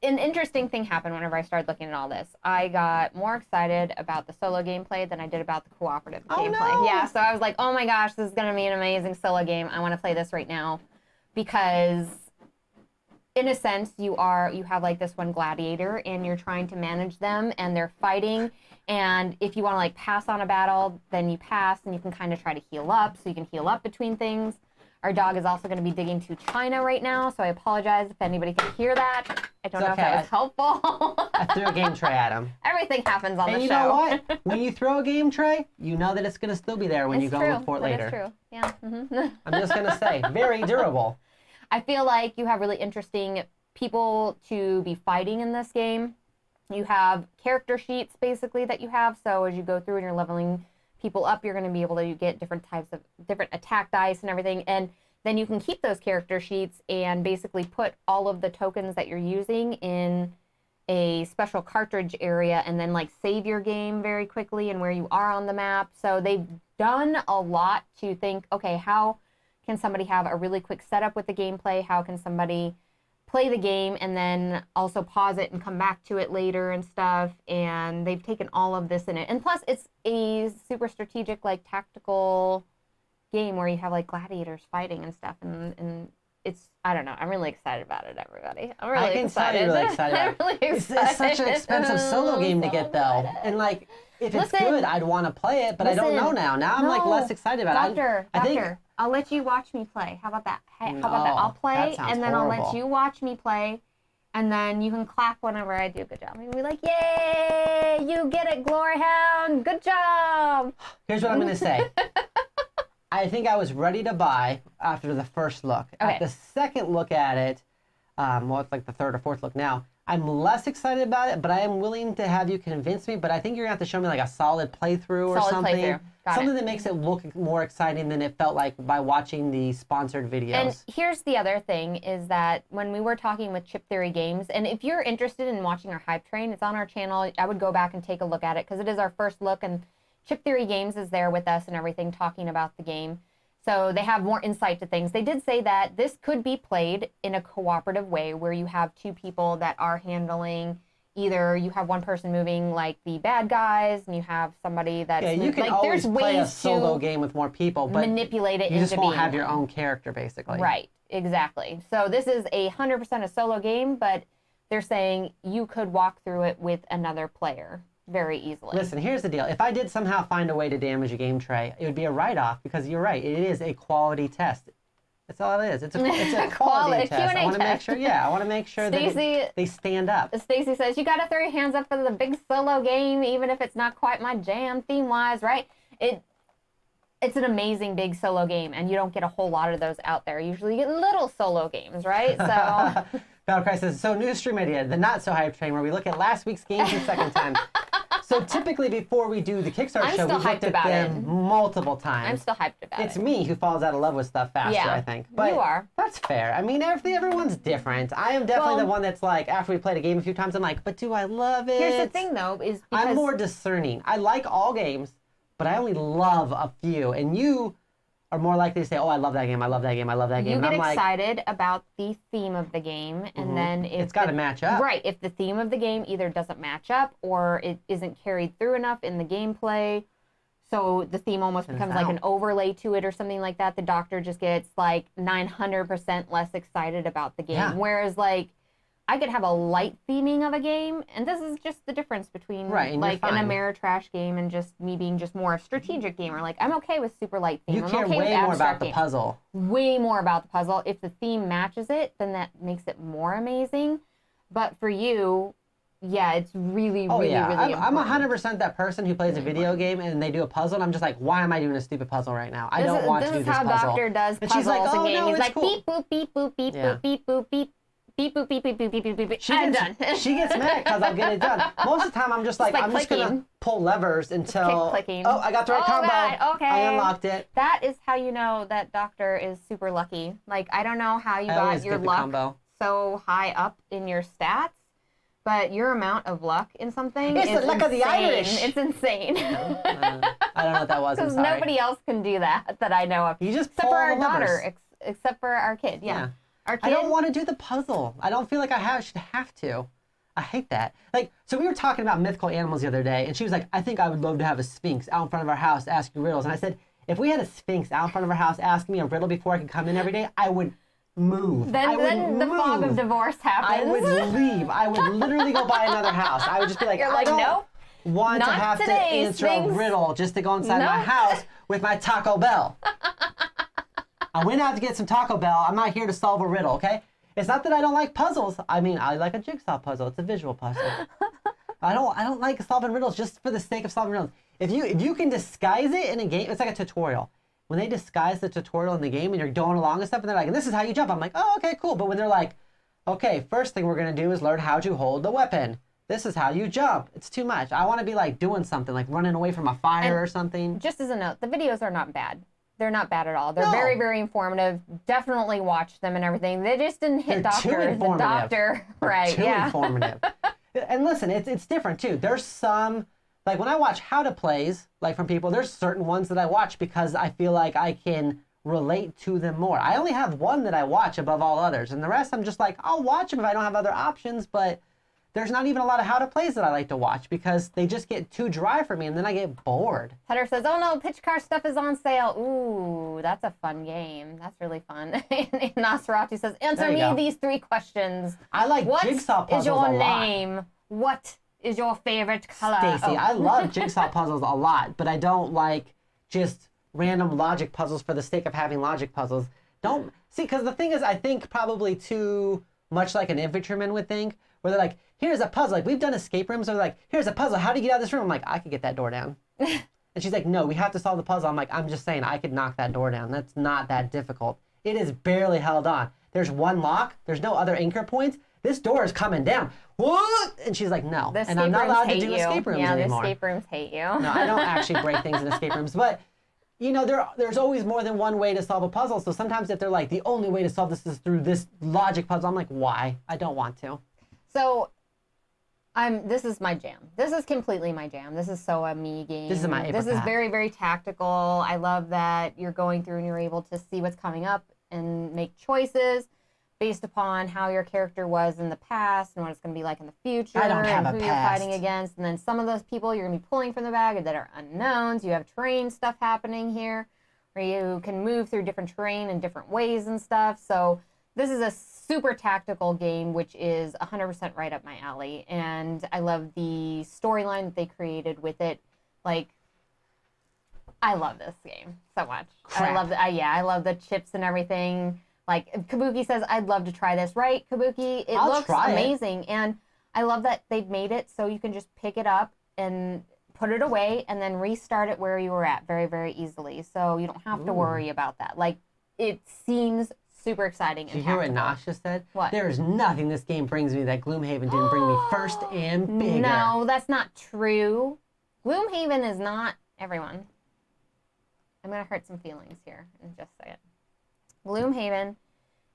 an interesting thing happened whenever I started looking at all this. I got more excited about the solo gameplay than I did about the cooperative gameplay. No. Yeah, so I was like, oh my gosh, this is going to be an amazing solo game. I want to play this right now. Because, in a sense, you have like this one gladiator and you're trying to manage them and they're fighting. And if you want to like pass on a battle, then you pass and you can kind of try to heal up. So you can heal up between things. Our dog is also going to be digging to China right now. So I apologize if anybody can hear that. I don't know if that was helpful. I threw a game tray at him. Everything happens on the show. And you know what? When you throw a game tray, you know that it's going to still be there when you go look for it later. That's true. Yeah. I'm just going to say, very durable. I feel like you have really interesting people to be fighting in this game. You have character sheets, basically, that you have. So as you go through and you're leveling people up, you're going to be able to get different types of different attack dice and everything. And then you can keep those character sheets and basically put all of the tokens that you're using in a special cartridge area and then like save your game very quickly and where you are on the map. So they've done a lot to think, okay, how can somebody have a really quick setup with the gameplay? How can somebody play the game and then also pause it and come back to it later and stuff? And they've taken all of this in it. And plus, it's a super strategic, like, tactical game where you have, like, gladiators fighting and stuff. And it's, I don't know, I'm really excited about it, everybody. I'm really excited. I can tell you're really excited about it. I'm really excited. It's such an expensive solo game to get, though. And, like, if it's good, I'd want to play it, but I don't know now. Now I'm, like, less excited about it. Doctor, I'll let you watch me play. How about that? Hey, how about that? I'll play, and then I'll let you watch me play, and then you can clap whenever I do a good job. And you'll be like, yay, you get it, Gloryhound, good job. Here's what I'm going to say. I think I was ready to buy after the first look. Okay. At the second look at it, well, it's like the third or fourth look now, I'm less excited about it, but I am willing to have you convince me. But I think you're going to have to show me like a solid playthrough or something. Something that makes it look more exciting than it felt like by watching the sponsored videos. And here's the other thing is that when we were talking with Chip Theory Games, and if you're interested in watching our hype train, it's on our channel. I would go back and take a look at it because it is our first look, and Chip Theory Games is there with us and everything talking about the game. So they have more insight to things. They did say that this could be played in a cooperative way where you have two people that are handling, either you have one person moving like the bad guys and you have somebody that's you can like, always there's play a ways solo to game with more people, but manipulate it you just into won't being have your one. own character, basically. Right, exactly. So this is 100% a solo game, but they're saying you could walk through it with another player very easily. Listen, here's the deal. If I did somehow find a way to damage a game tray, it would be a write-off because you're right. It is a quality test. That's all it is. It's a quality test. I want to make sure. Yeah, I want to make sure that they stand up. Stacy says you got to throw your hands up for the big solo game, even if it's not quite my jam theme-wise, right? It's an amazing big solo game, and you don't get a whole lot of those out there. Usually, you get little solo games, right? So. Battle Cry says, so new stream idea, the not so hype train, where we look at last week's games the second time. So typically before we do the Kickstarter show, we've looked at them multiple times. I'm still hyped about it. It's me who falls out of love with stuff faster, I think. But you are. That's fair. I mean, everyone's different. I am definitely the one that's like, after we played a game a few times, I'm like, but do I love it? Here's the thing, though, is because I'm more discerning. I like all games, but I only love a few. And you are more likely to say, oh, I love that game, I love that game, I love that game. You get I'm excited about the theme of the game, and then if it's got to match up. Right. If the theme of the game either doesn't match up or it isn't carried through enough in the gameplay, so the theme almost becomes like an overlay to it or something like that, the doctor just gets like 900% less excited about the game. Yeah. Whereas like, I could have a light theming of a game, and this is just the difference between like an Ameritrash game and just me being just more a strategic gamer. Like, I'm okay with super light theme. You care way more about the puzzle. Way more about the puzzle. If the theme matches it, then that makes it more amazing. But for you, yeah, it's really, Oh really, yeah, really I'm important. 100% that person who plays a video game and they do a puzzle and I'm just like, why am I doing a stupid puzzle right now? I don't want to do this puzzle. This is how Doctor does And puzzles she's like, in oh games. no, He's it's like, cool. beep, boop, beep, boop, beep, Yeah. boop, beep, boop, beep. Beep, boop, beep, beep, beep, beep, beep, beep, beep. I'm done. She gets mad because I'll get it done. Most of the time, I'm just like I'm just gonna pull levers until. Clicking. Oh, I got the right combo. God, okay. I unlocked it. That is how you know that Doctor is super lucky. Like, I don't know how you I always got your get the luck combo. so high up in your stats, but your amount of luck in something It's is the luck of the Irish. It's insane. I don't know what that was. I'm Because sorry. nobody else can do that I know of. You just except pull for our the levers. daughter, except for our kid. Yeah. Our kid. I don't want to do the puzzle. I don't feel like I should have to. I hate that. Like, so we were talking about mythical animals the other day, and she was like, I think I would love to have a sphinx out in front of our house asking riddles. And I said, if we had a sphinx out in front of our house asking me a riddle before I could come in every day, I would move. Then the fog of divorce happens. I would leave. I would literally go buy another house. I would just be like, You're I like, don't nope, want to not have today, to answer Sphinx. a riddle just to go inside my No. house with my Taco Bell. I went out to get some Taco Bell. I'm not here to solve a riddle, okay? It's not that I don't like puzzles. I mean, I like a jigsaw puzzle. It's a visual puzzle. I don't like solving riddles just for the sake of solving riddles. If you can disguise it in a game, it's like a tutorial. When they disguise the tutorial in the game and you're going along and stuff, and they're like, this is how you jump. I'm like, oh, okay, cool. But when they're like, okay, first thing we're going to do is learn how to hold the weapon. This is how you jump. It's too much. I want to be like doing something, like running away from a fire or something. Just as a note, the videos are not bad. They're not bad at all. They're No. very, very informative. Definitely watch them and everything. They just didn't hit They're too Doctor. The informative. Doctor, right? Too Yeah. informative. And listen, it's different too. There's some, like when I watch how to plays, like from people, there's certain ones that I watch because I feel like I can relate to them more. I only have one that I watch above all others, and the rest I'm just like, I'll watch them if I don't have other options, but there's not even a lot of how to plays that I like to watch because they just get too dry for me and then I get bored. Heather says, oh no, Pitch Car stuff is on sale. Ooh, that's a fun game. That's really fun. And Nosferatu says, answer There you me go. these 3 questions. I like What jigsaw puzzles is your a lot. name? What is your favorite color? Stacy, Oh. I love jigsaw puzzles a lot, but I don't like just random logic puzzles for the sake of having logic puzzles. Don't see, because the thing is, I think probably too much like an infantryman would think, where they're like, here's a puzzle. Like we've done escape rooms. They're like, here's a puzzle. How do you get out of this room? I'm like, I could get that door down. And she's like, no, we have to solve the puzzle. I'm like, I'm just saying, I could knock that door down. That's not that difficult. It is barely held on. There's one lock. There's no other anchor points. This door is coming down. What? And she's like, no. The And I'm not escape allowed rooms to hate do you. escape rooms yeah, anymore. the escape rooms hate you. No, I don't actually break things in escape rooms, but you know, there's always more than one way to solve a puzzle. So sometimes if they're like, the only way to solve this is through this logic puzzle, I'm like, why? I don't want to. So, this is my jam. This is completely my jam. This is so a me game. This is my This is apricot. very, very tactical. I love that you're going through and you're able to see what's coming up and make choices based upon how your character was in the past and what it's going to be like in the future. I don't have and a who you're past. fighting against. And then some of those people you're going to be pulling from the bag that are unknowns. You have terrain stuff happening here where you can move through different terrain in different ways and stuff. So this is a super tactical game, which is 100% right up my alley. And I love the storyline that they created with it. Like, I love this game so much. Crap. I love I love the chips and everything. Like, Kabuki says, I'd love to try this. Right, Kabuki? It I'll looks try it. amazing. And I love that they've made it so you can just pick it up and put it away and then restart it where you were at very, very easily. So you don't have to worry about that. Like, it seems super exciting. Did And you hear what tactical. Nasha said? What? There's nothing this game brings me that Gloomhaven didn't bring me first and bigger. No, that's not true. Gloomhaven is not everyone. I'm going to hurt some feelings here in just a second. Gloomhaven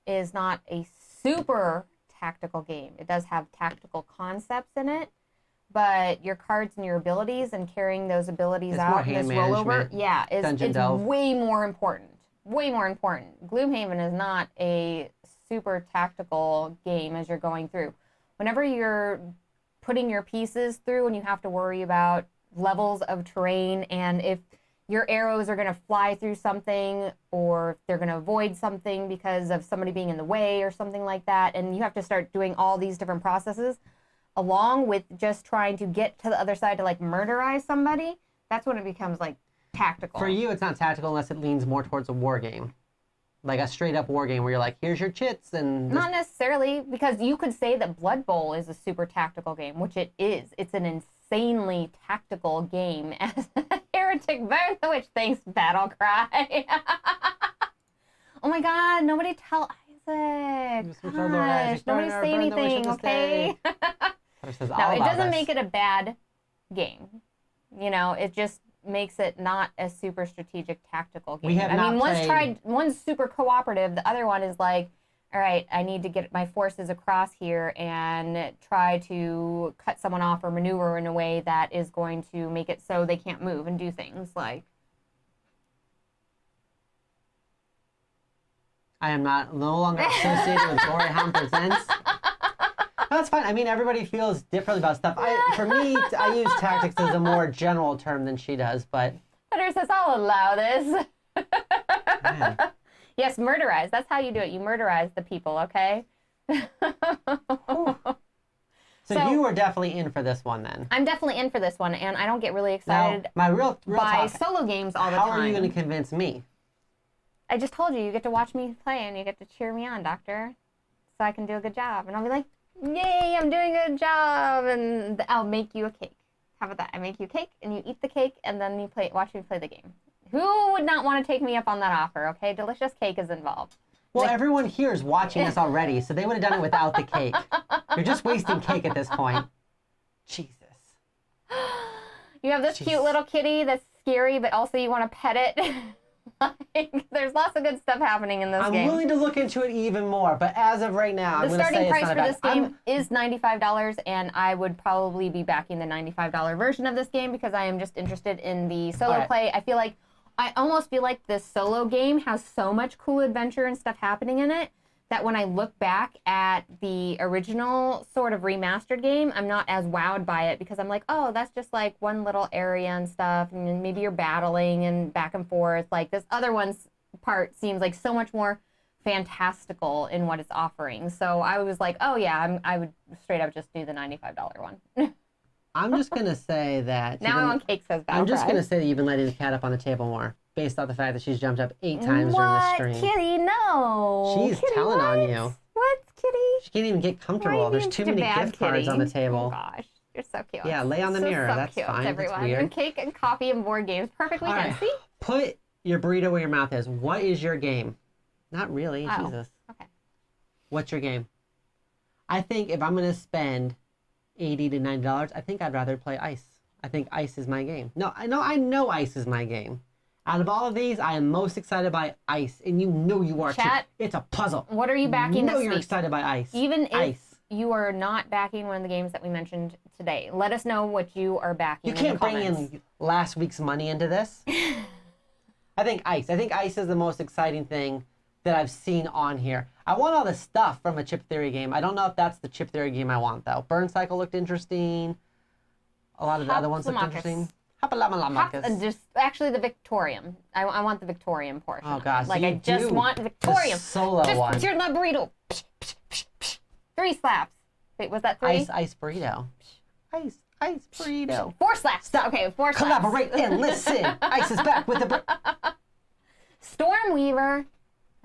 is not a super tactical game. It does have tactical concepts in it, but your cards and your abilities and carrying those abilities It's out more in hand this rollover, management, yeah, dungeon it's delve. way more important. Way more important. Gloomhaven is not a super tactical game as you're going through. Whenever you're putting your pieces through and you have to worry about levels of terrain and if your arrows are going to fly through something or if they're going to avoid something because of somebody being in the way or something like that, and you have to start doing all these different processes along with just trying to get to the other side to like murderize somebody, that's when it becomes like tactical. For you, it's not tactical unless it leans more towards a war game. Like a straight up war game where you're like, here's your chits and Not necessarily, because you could say that Blood Bowl is a super tactical game, which it is. It's an insanely tactical game as a heretic birth, which thanks Battle Cry. Oh my God, nobody tell Isaac. Gosh, nobody say anything, okay? No, it doesn't make it a bad game. You know, it just makes it not a super strategic tactical game. One's super cooperative. The other one is like, all right, I need to get my forces across here and try to cut someone off or maneuver in a way that is going to make it so they can't move and do things like. I am no longer associated with Gloryhoundd Presents. That's fine. I mean, everybody feels differently about stuff. For me, I use tactics as a more general term than she does, but... Butter says, I'll allow this. Man. Yes, murderize. That's how you do it. You murderize the people, okay? So you are definitely in for this one, then. I'm definitely in for this one, and I don't get really excited my real by talk, solo games all the time. How are you going to convince me? I just told you get to watch me play, and you get to cheer me on, Doctor, so I can do a good job. And I'll be like, yay, I'm doing a good job, and I'll make you a cake. How about that? I make you a cake, and you eat the cake, and then you watch me play the game. Who would not want to take me up on that offer, okay? Delicious cake is involved. Well, everyone here is watching us already, so they would have done it without the cake. You're just wasting cake at this point. Jesus. You have this cute little kitty that's scary, but also you want to pet it. Like, there's lots of good stuff happening in this game. I'm willing to look into it even more, but as of right now, I'm going to say it's not the starting price for this game is $95, and I would probably be backing the $95 version of this game because I am just interested in the solo play. I almost feel like this solo game has so much cool adventure and stuff happening in it that when I look back at the original sort of remastered game, I'm not as wowed by it because I'm like, oh, that's just like one little area and stuff, and maybe you're battling and back and forth. Like this other one's part seems like so much more fantastical in what it's offering. So I was like, oh yeah, I would straight up just do the $95 one. I'm just going to say that... Now I want cake says Battle I'm just Cry. going to say that you've been letting the cat up on the table more, based on the fact that she's jumped up 8 times during the stream. Kitty, no. She's Kitty, telling on you. What, Kitty? She can't even get comfortable. There's too many gift cards on the table. Oh gosh, you're so cute. Yeah, lay on the mirror. So That's cute, fine. everyone. That's weird. And cake and coffee and board games. Perfect weekend. Right. See? Put your burrito where your mouth is. What is your game? Not really. Oh, Jesus. okay. What's your game? I think if I'm going to spend $80 to $90, I think I'd rather play Ice. I think Ice is my game. No, I know Ice is my game. Out of all of these, I am most excited by Ice, and you know you are Chat, too. It's a puzzle. What are you backing this you're week? Excited by Ice. Even if Ice. you are not backing one of the games that we mentioned today, let us know what you are backing. You can't bring comments. in last week's money into this. I think Ice. I think Ice is the most exciting thing that I've seen on here. I want all the stuff from a Chip Theory game. I don't know if that's the Chip Theory game I want, though. Burn Cycle looked interesting. A lot of the other ones looked interesting. Hoplomachus. Actually, the Victorum. I want the Victorum portion. Oh, gosh. Like, I just want Victorum. The solo just one. Here's my burrito. 3 slaps. Wait, was that 3? Ice burrito. Ice burrito. 4 slaps. Stop. Okay, 4 slaps. Collaborate and listen. Ice is back with the... Stormweaver.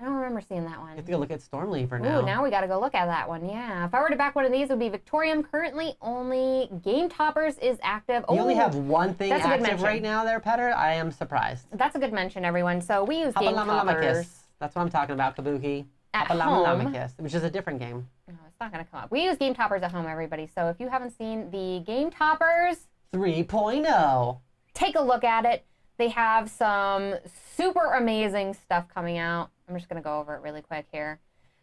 I don't remember seeing that one. You have to go look at Stormweaver now. Ooh, now we got to go look at that one. Yeah. If I were to back one of these, it would be Victorium. Currently, only Game Toppers is active. You only have one thing that's a good active mention. right now there, Petter? I am surprised. That's a good mention, everyone. So we use Game Toppers. That's what I'm talking about, Kabuki. At home. Which is a different game. No, it's not going to come up. We use Game Toppers at home, everybody. So if you haven't seen the Game Toppers 3.0, take a look at it. They have some super amazing stuff coming out. I'm just going to go over it really quick here.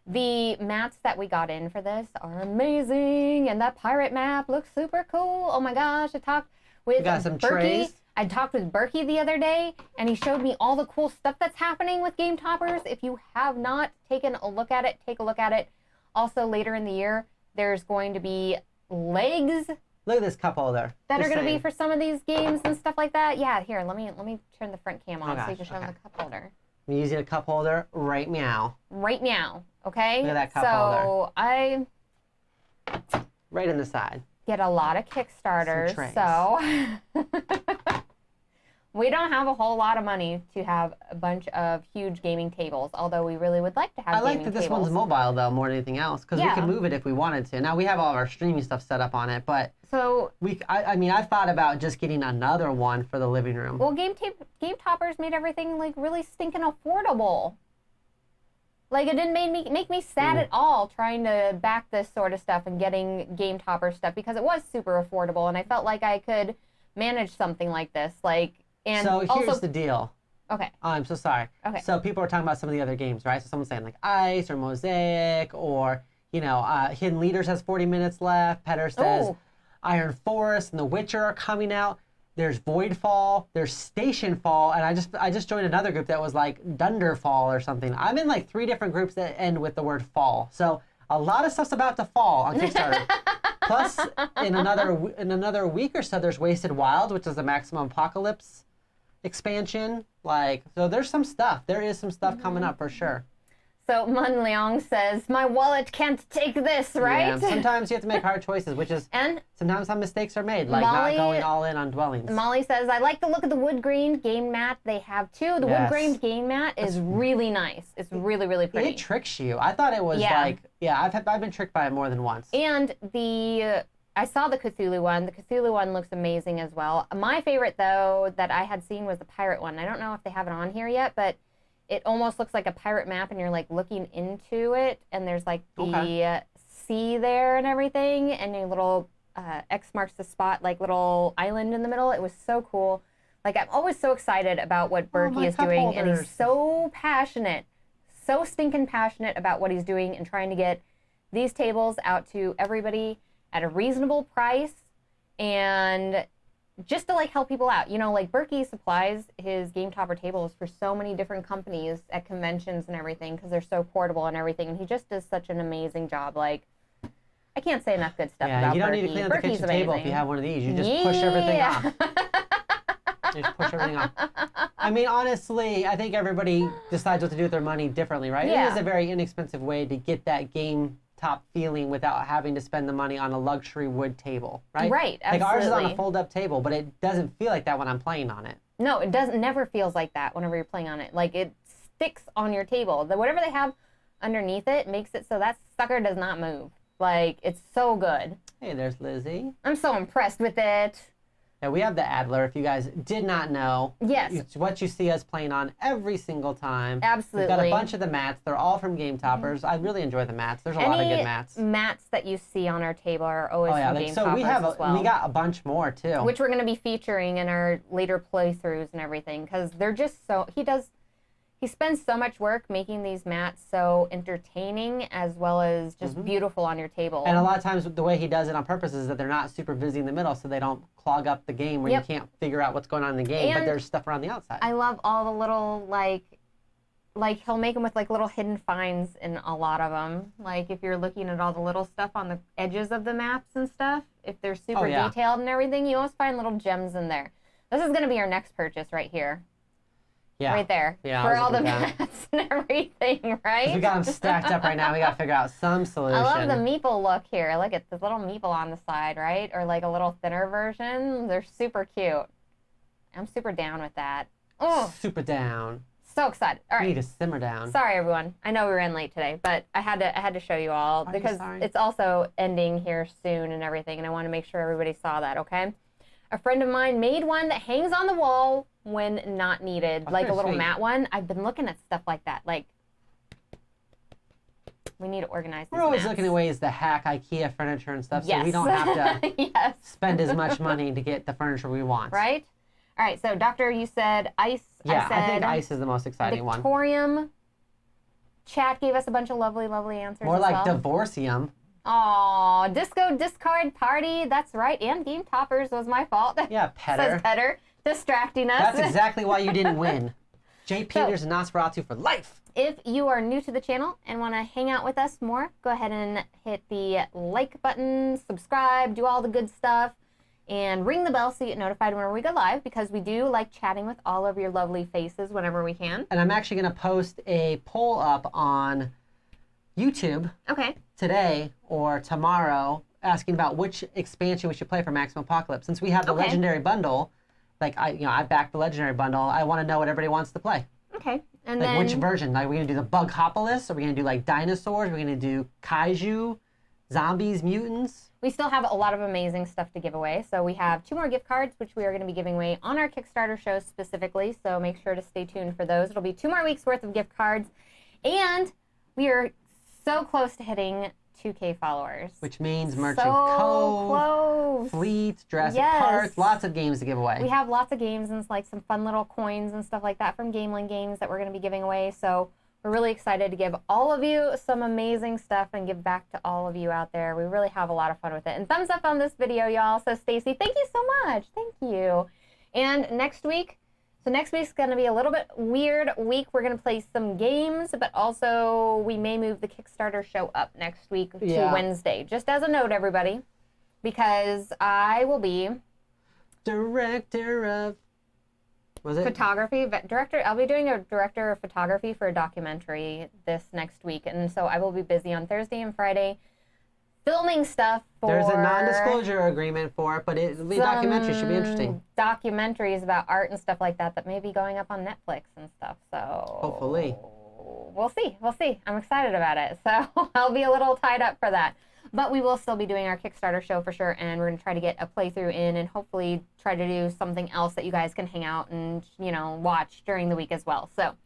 The mats that we got in for this are amazing, and that pirate map looks super cool. Oh my gosh, I talked with Berkey. I talked with Berkey the other day, and he showed me all the cool stuff that's happening with Game Toppers. If you have not taken a look at it, take a look at it. Also, later in the year, there's going to be legs. Look at this cup holder. That are going to be for some of these games and stuff like that. Yeah, here, let me turn the front cam on so you can show them the cup holder. I'm using a cup holder right meow. Right meow, okay? Look at that cup holder. So I right in the side. get a lot of Kickstarters. So We don't have a whole lot of money to have a bunch of huge gaming tables, although we really would like to have I like gaming that this tables. one's mobile, though, more than anything else, because we can move it if we wanted to. Now, we have all of our streaming stuff set up on it, but I mean, I thought about just getting another one for the living room. Well, Game Toppers made everything, like, really stinking affordable. Like, it didn't make me sad at all trying to back this sort of stuff and getting Game Topper stuff, because it was super affordable, and I felt like I could manage something like this. Like, and so here's also, the deal. Okay. Oh, I'm so sorry. Okay. So people are talking about some of the other games, right? So someone's saying like Ice or Mosaic, or, you know, Hidden Leaders has 40 minutes left. Petter says Iron Forest and The Witcher are coming out. There's Voidfall, there's Stationfall, and I just joined another group that was like Dunderfall or something. I'm in like 3 different groups that end with the word fall. So a lot of stuff's about to fall on Kickstarter. Plus, in another week or so, there's Wasted Wild, which is the Maximum Apocalypse expansion. Like, so there's some stuff. There is some stuff coming up for sure. So Mun Leong says, my wallet can't take this, right? Yeah, sometimes you have to make hard choices, which is, and sometimes some mistakes are made, like not going all in on dwellings. Molly says, I like the look of the wood grain game mat they have too. The wood grain game mat is really nice. It's really, really pretty. It tricks you. I thought it was like, I've been tricked by it more than once. And I saw the Cthulhu one. The Cthulhu one looks amazing as well. My favorite, though, that I had seen was the pirate one. I don't know if they have it on here yet, but it almost looks like a pirate map, and you're like looking into it, and there's like the sea there and everything, and a little X marks the spot, like little island in the middle. It was so cool. Like, I'm always so excited about what Berkey is doing, and he's so passionate, so stinking passionate about what he's doing and trying to get these tables out to everybody at a reasonable price, and just to like help people out. You know, like Berkey supplies his Game Topper tables for so many different companies at conventions and everything, because they're so portable and everything, and he just does such an amazing job. Like, I can't say enough good stuff about Berkey. You don't need to clean up the kitchen table if you have one of these. You just push everything off. You just push everything off. I mean, honestly, I think everybody decides what to do with their money differently, right? Yeah. It is a very inexpensive way to get that game top feeling without having to spend the money on a luxury wood table, right? Right, absolutely. Like, ours is on a fold-up table, but it doesn't feel like that when I'm playing on it. No, it doesn't. Never feels like that whenever you're playing on it. Like, it sticks on your table. Whatever they have underneath it makes it so that sucker does not move. Like, it's so good. Hey, there's Lizzie. I'm so impressed with it. Yeah, we have the Adler, if you guys did not know. Yes. It's what you see us playing on every single time. Absolutely. We've got a bunch of the mats. They're all from Game Toppers. I really enjoy the mats. There's a lot of good mats. Mats that you see on our table are always from Game Toppers as well. We got a bunch more, too. Which we're going to be featuring in our later playthroughs and everything, because they're just so... He spends so much work making these mats so entertaining as well as just beautiful on your table. And a lot of times the way he does it on purpose is that they're not super busy in the middle, so they don't clog up the game where you can't figure out what's going on in the game, but there's stuff around the outside. I love all the little, like he'll make them with like little hidden finds in a lot of them. Like, if you're looking at all the little stuff on the edges of the maps and stuff, if they're super detailed and everything, you always find little gems in there. This is going to be our next purchase right here. Yeah. Right there. Yeah, for all the mats and everything, right? We got them stacked up right now. We got to figure out some solution. I love the meeple look here. Look at the little meeple on the side, right? Or like a little thinner version. They're super cute. I'm super down with that. Oh, super down. So excited. All right. You need to simmer down. Sorry, everyone. I know we were in late today, but I had to show you all because it's also ending here soon and everything, and I want to make sure everybody saw that, okay? A friend of mine made one that hangs on the wall when not needed, like a little mat one. I've been looking at stuff like that. Like, we need to organize these We're always mats. looking at ways to hack IKEA furniture and stuff, so we don't have to spend as much money to get the furniture we want. Right? All right, so Doctor, you said ice. Yeah, I think ice is the most exciting one. Victorium. Chat gave us a bunch of lovely, lovely answers. More like Divorcium. Aw, Disco Discard Party. That's right. And Game Toppers was my fault. Yeah, Petter. Says Petter. Distracting us. That's exactly why you didn't win. J. Peters and Nosferatu for life. If you are new to the channel and want to hang out with us more, go ahead and hit the like button, subscribe, do all the good stuff, and ring the bell so you get notified whenever we go live, because we do like chatting with all of your lovely faces whenever we can. And I'm actually going to post a poll up on YouTube today or tomorrow asking about which expansion we should play for Maximum Apocalypse. Since we have the Legendary Bundle, like I backed the Legendary bundle. I want to know what everybody wants to play. Okay. And Like then which version? Like, are we gonna do the Bughopolis? Are we gonna do like dinosaurs? Are we gonna do kaiju, zombies, mutants? we still have a lot of amazing stuff to give away. So we have 2 more gift cards, which we are going to be giving away on our Kickstarter show specifically. So make sure to stay tuned for those. It'll be 2 more weeks worth of gift cards. And we are so close to hitting 2K followers. Which means Merchant so Cove, close. Fleet, Jurassic Yes. Park, lots of games to give away. We have lots of games and like some fun little coins and stuff like that from Gameland Games that we're going to be giving away. So we're really excited to give all of you some amazing stuff and give back to all of you out there. We really have a lot of fun with it. And thumbs up on this video, y'all. So Stacy, thank you so much. Thank you. And next week's going to be a little bit weird week. We're going to play some games, but also we may move the Kickstarter show up next week to Wednesday. Just as a note, everybody, because I will be Director of... Was it? photography director. I'll be doing a director of photography for a documentary this next week, and so I will be busy on Thursday and Friday filming stuff for... There's a non-disclosure agreement for it, but the documentary should be interesting. Documentaries about art and stuff like that may be going up on Netflix and stuff. So hopefully. We'll see. I'm excited about it. So I'll be a little tied up for that. But we will still be doing our Kickstarter show for sure, and we're going to try to get a playthrough in and hopefully try to do something else that you guys can hang out and, watch during the week as well. So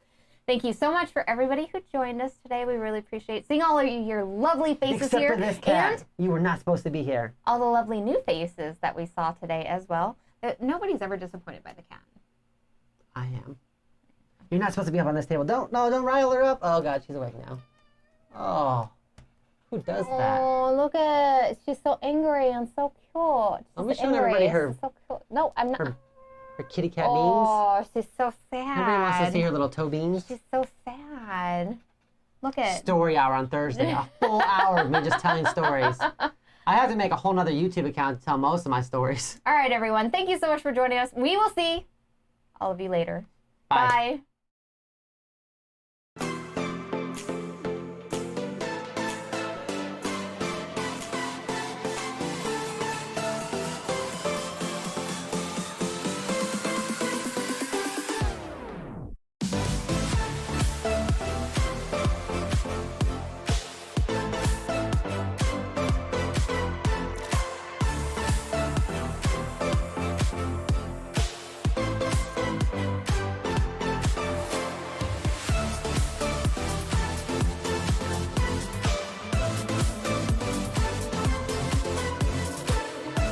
thank you so much for everybody who joined us today. We really appreciate seeing all of your lovely faces Except here. for this cat. And you were not supposed to be here. all the lovely new faces that we saw today as well. Nobody's ever disappointed by the cat. I am. You're not supposed to be up on this table. Don't rile her up. Oh, God, she's awake now. Oh. Who does that? Oh, look at, she's so angry and so cute. I'm just showing everybody her, so cute. No, I'm not. her kitty cat beans. Oh, she's so sad. Everybody wants to see her little toe beans. She's so sad. Look at. Story hour on Thursday. A full hour of me just telling stories. I have to make a whole nother YouTube account to tell most of my stories. All right, everyone. Thank you so much for joining us. We will see all of you later. Bye. Bye.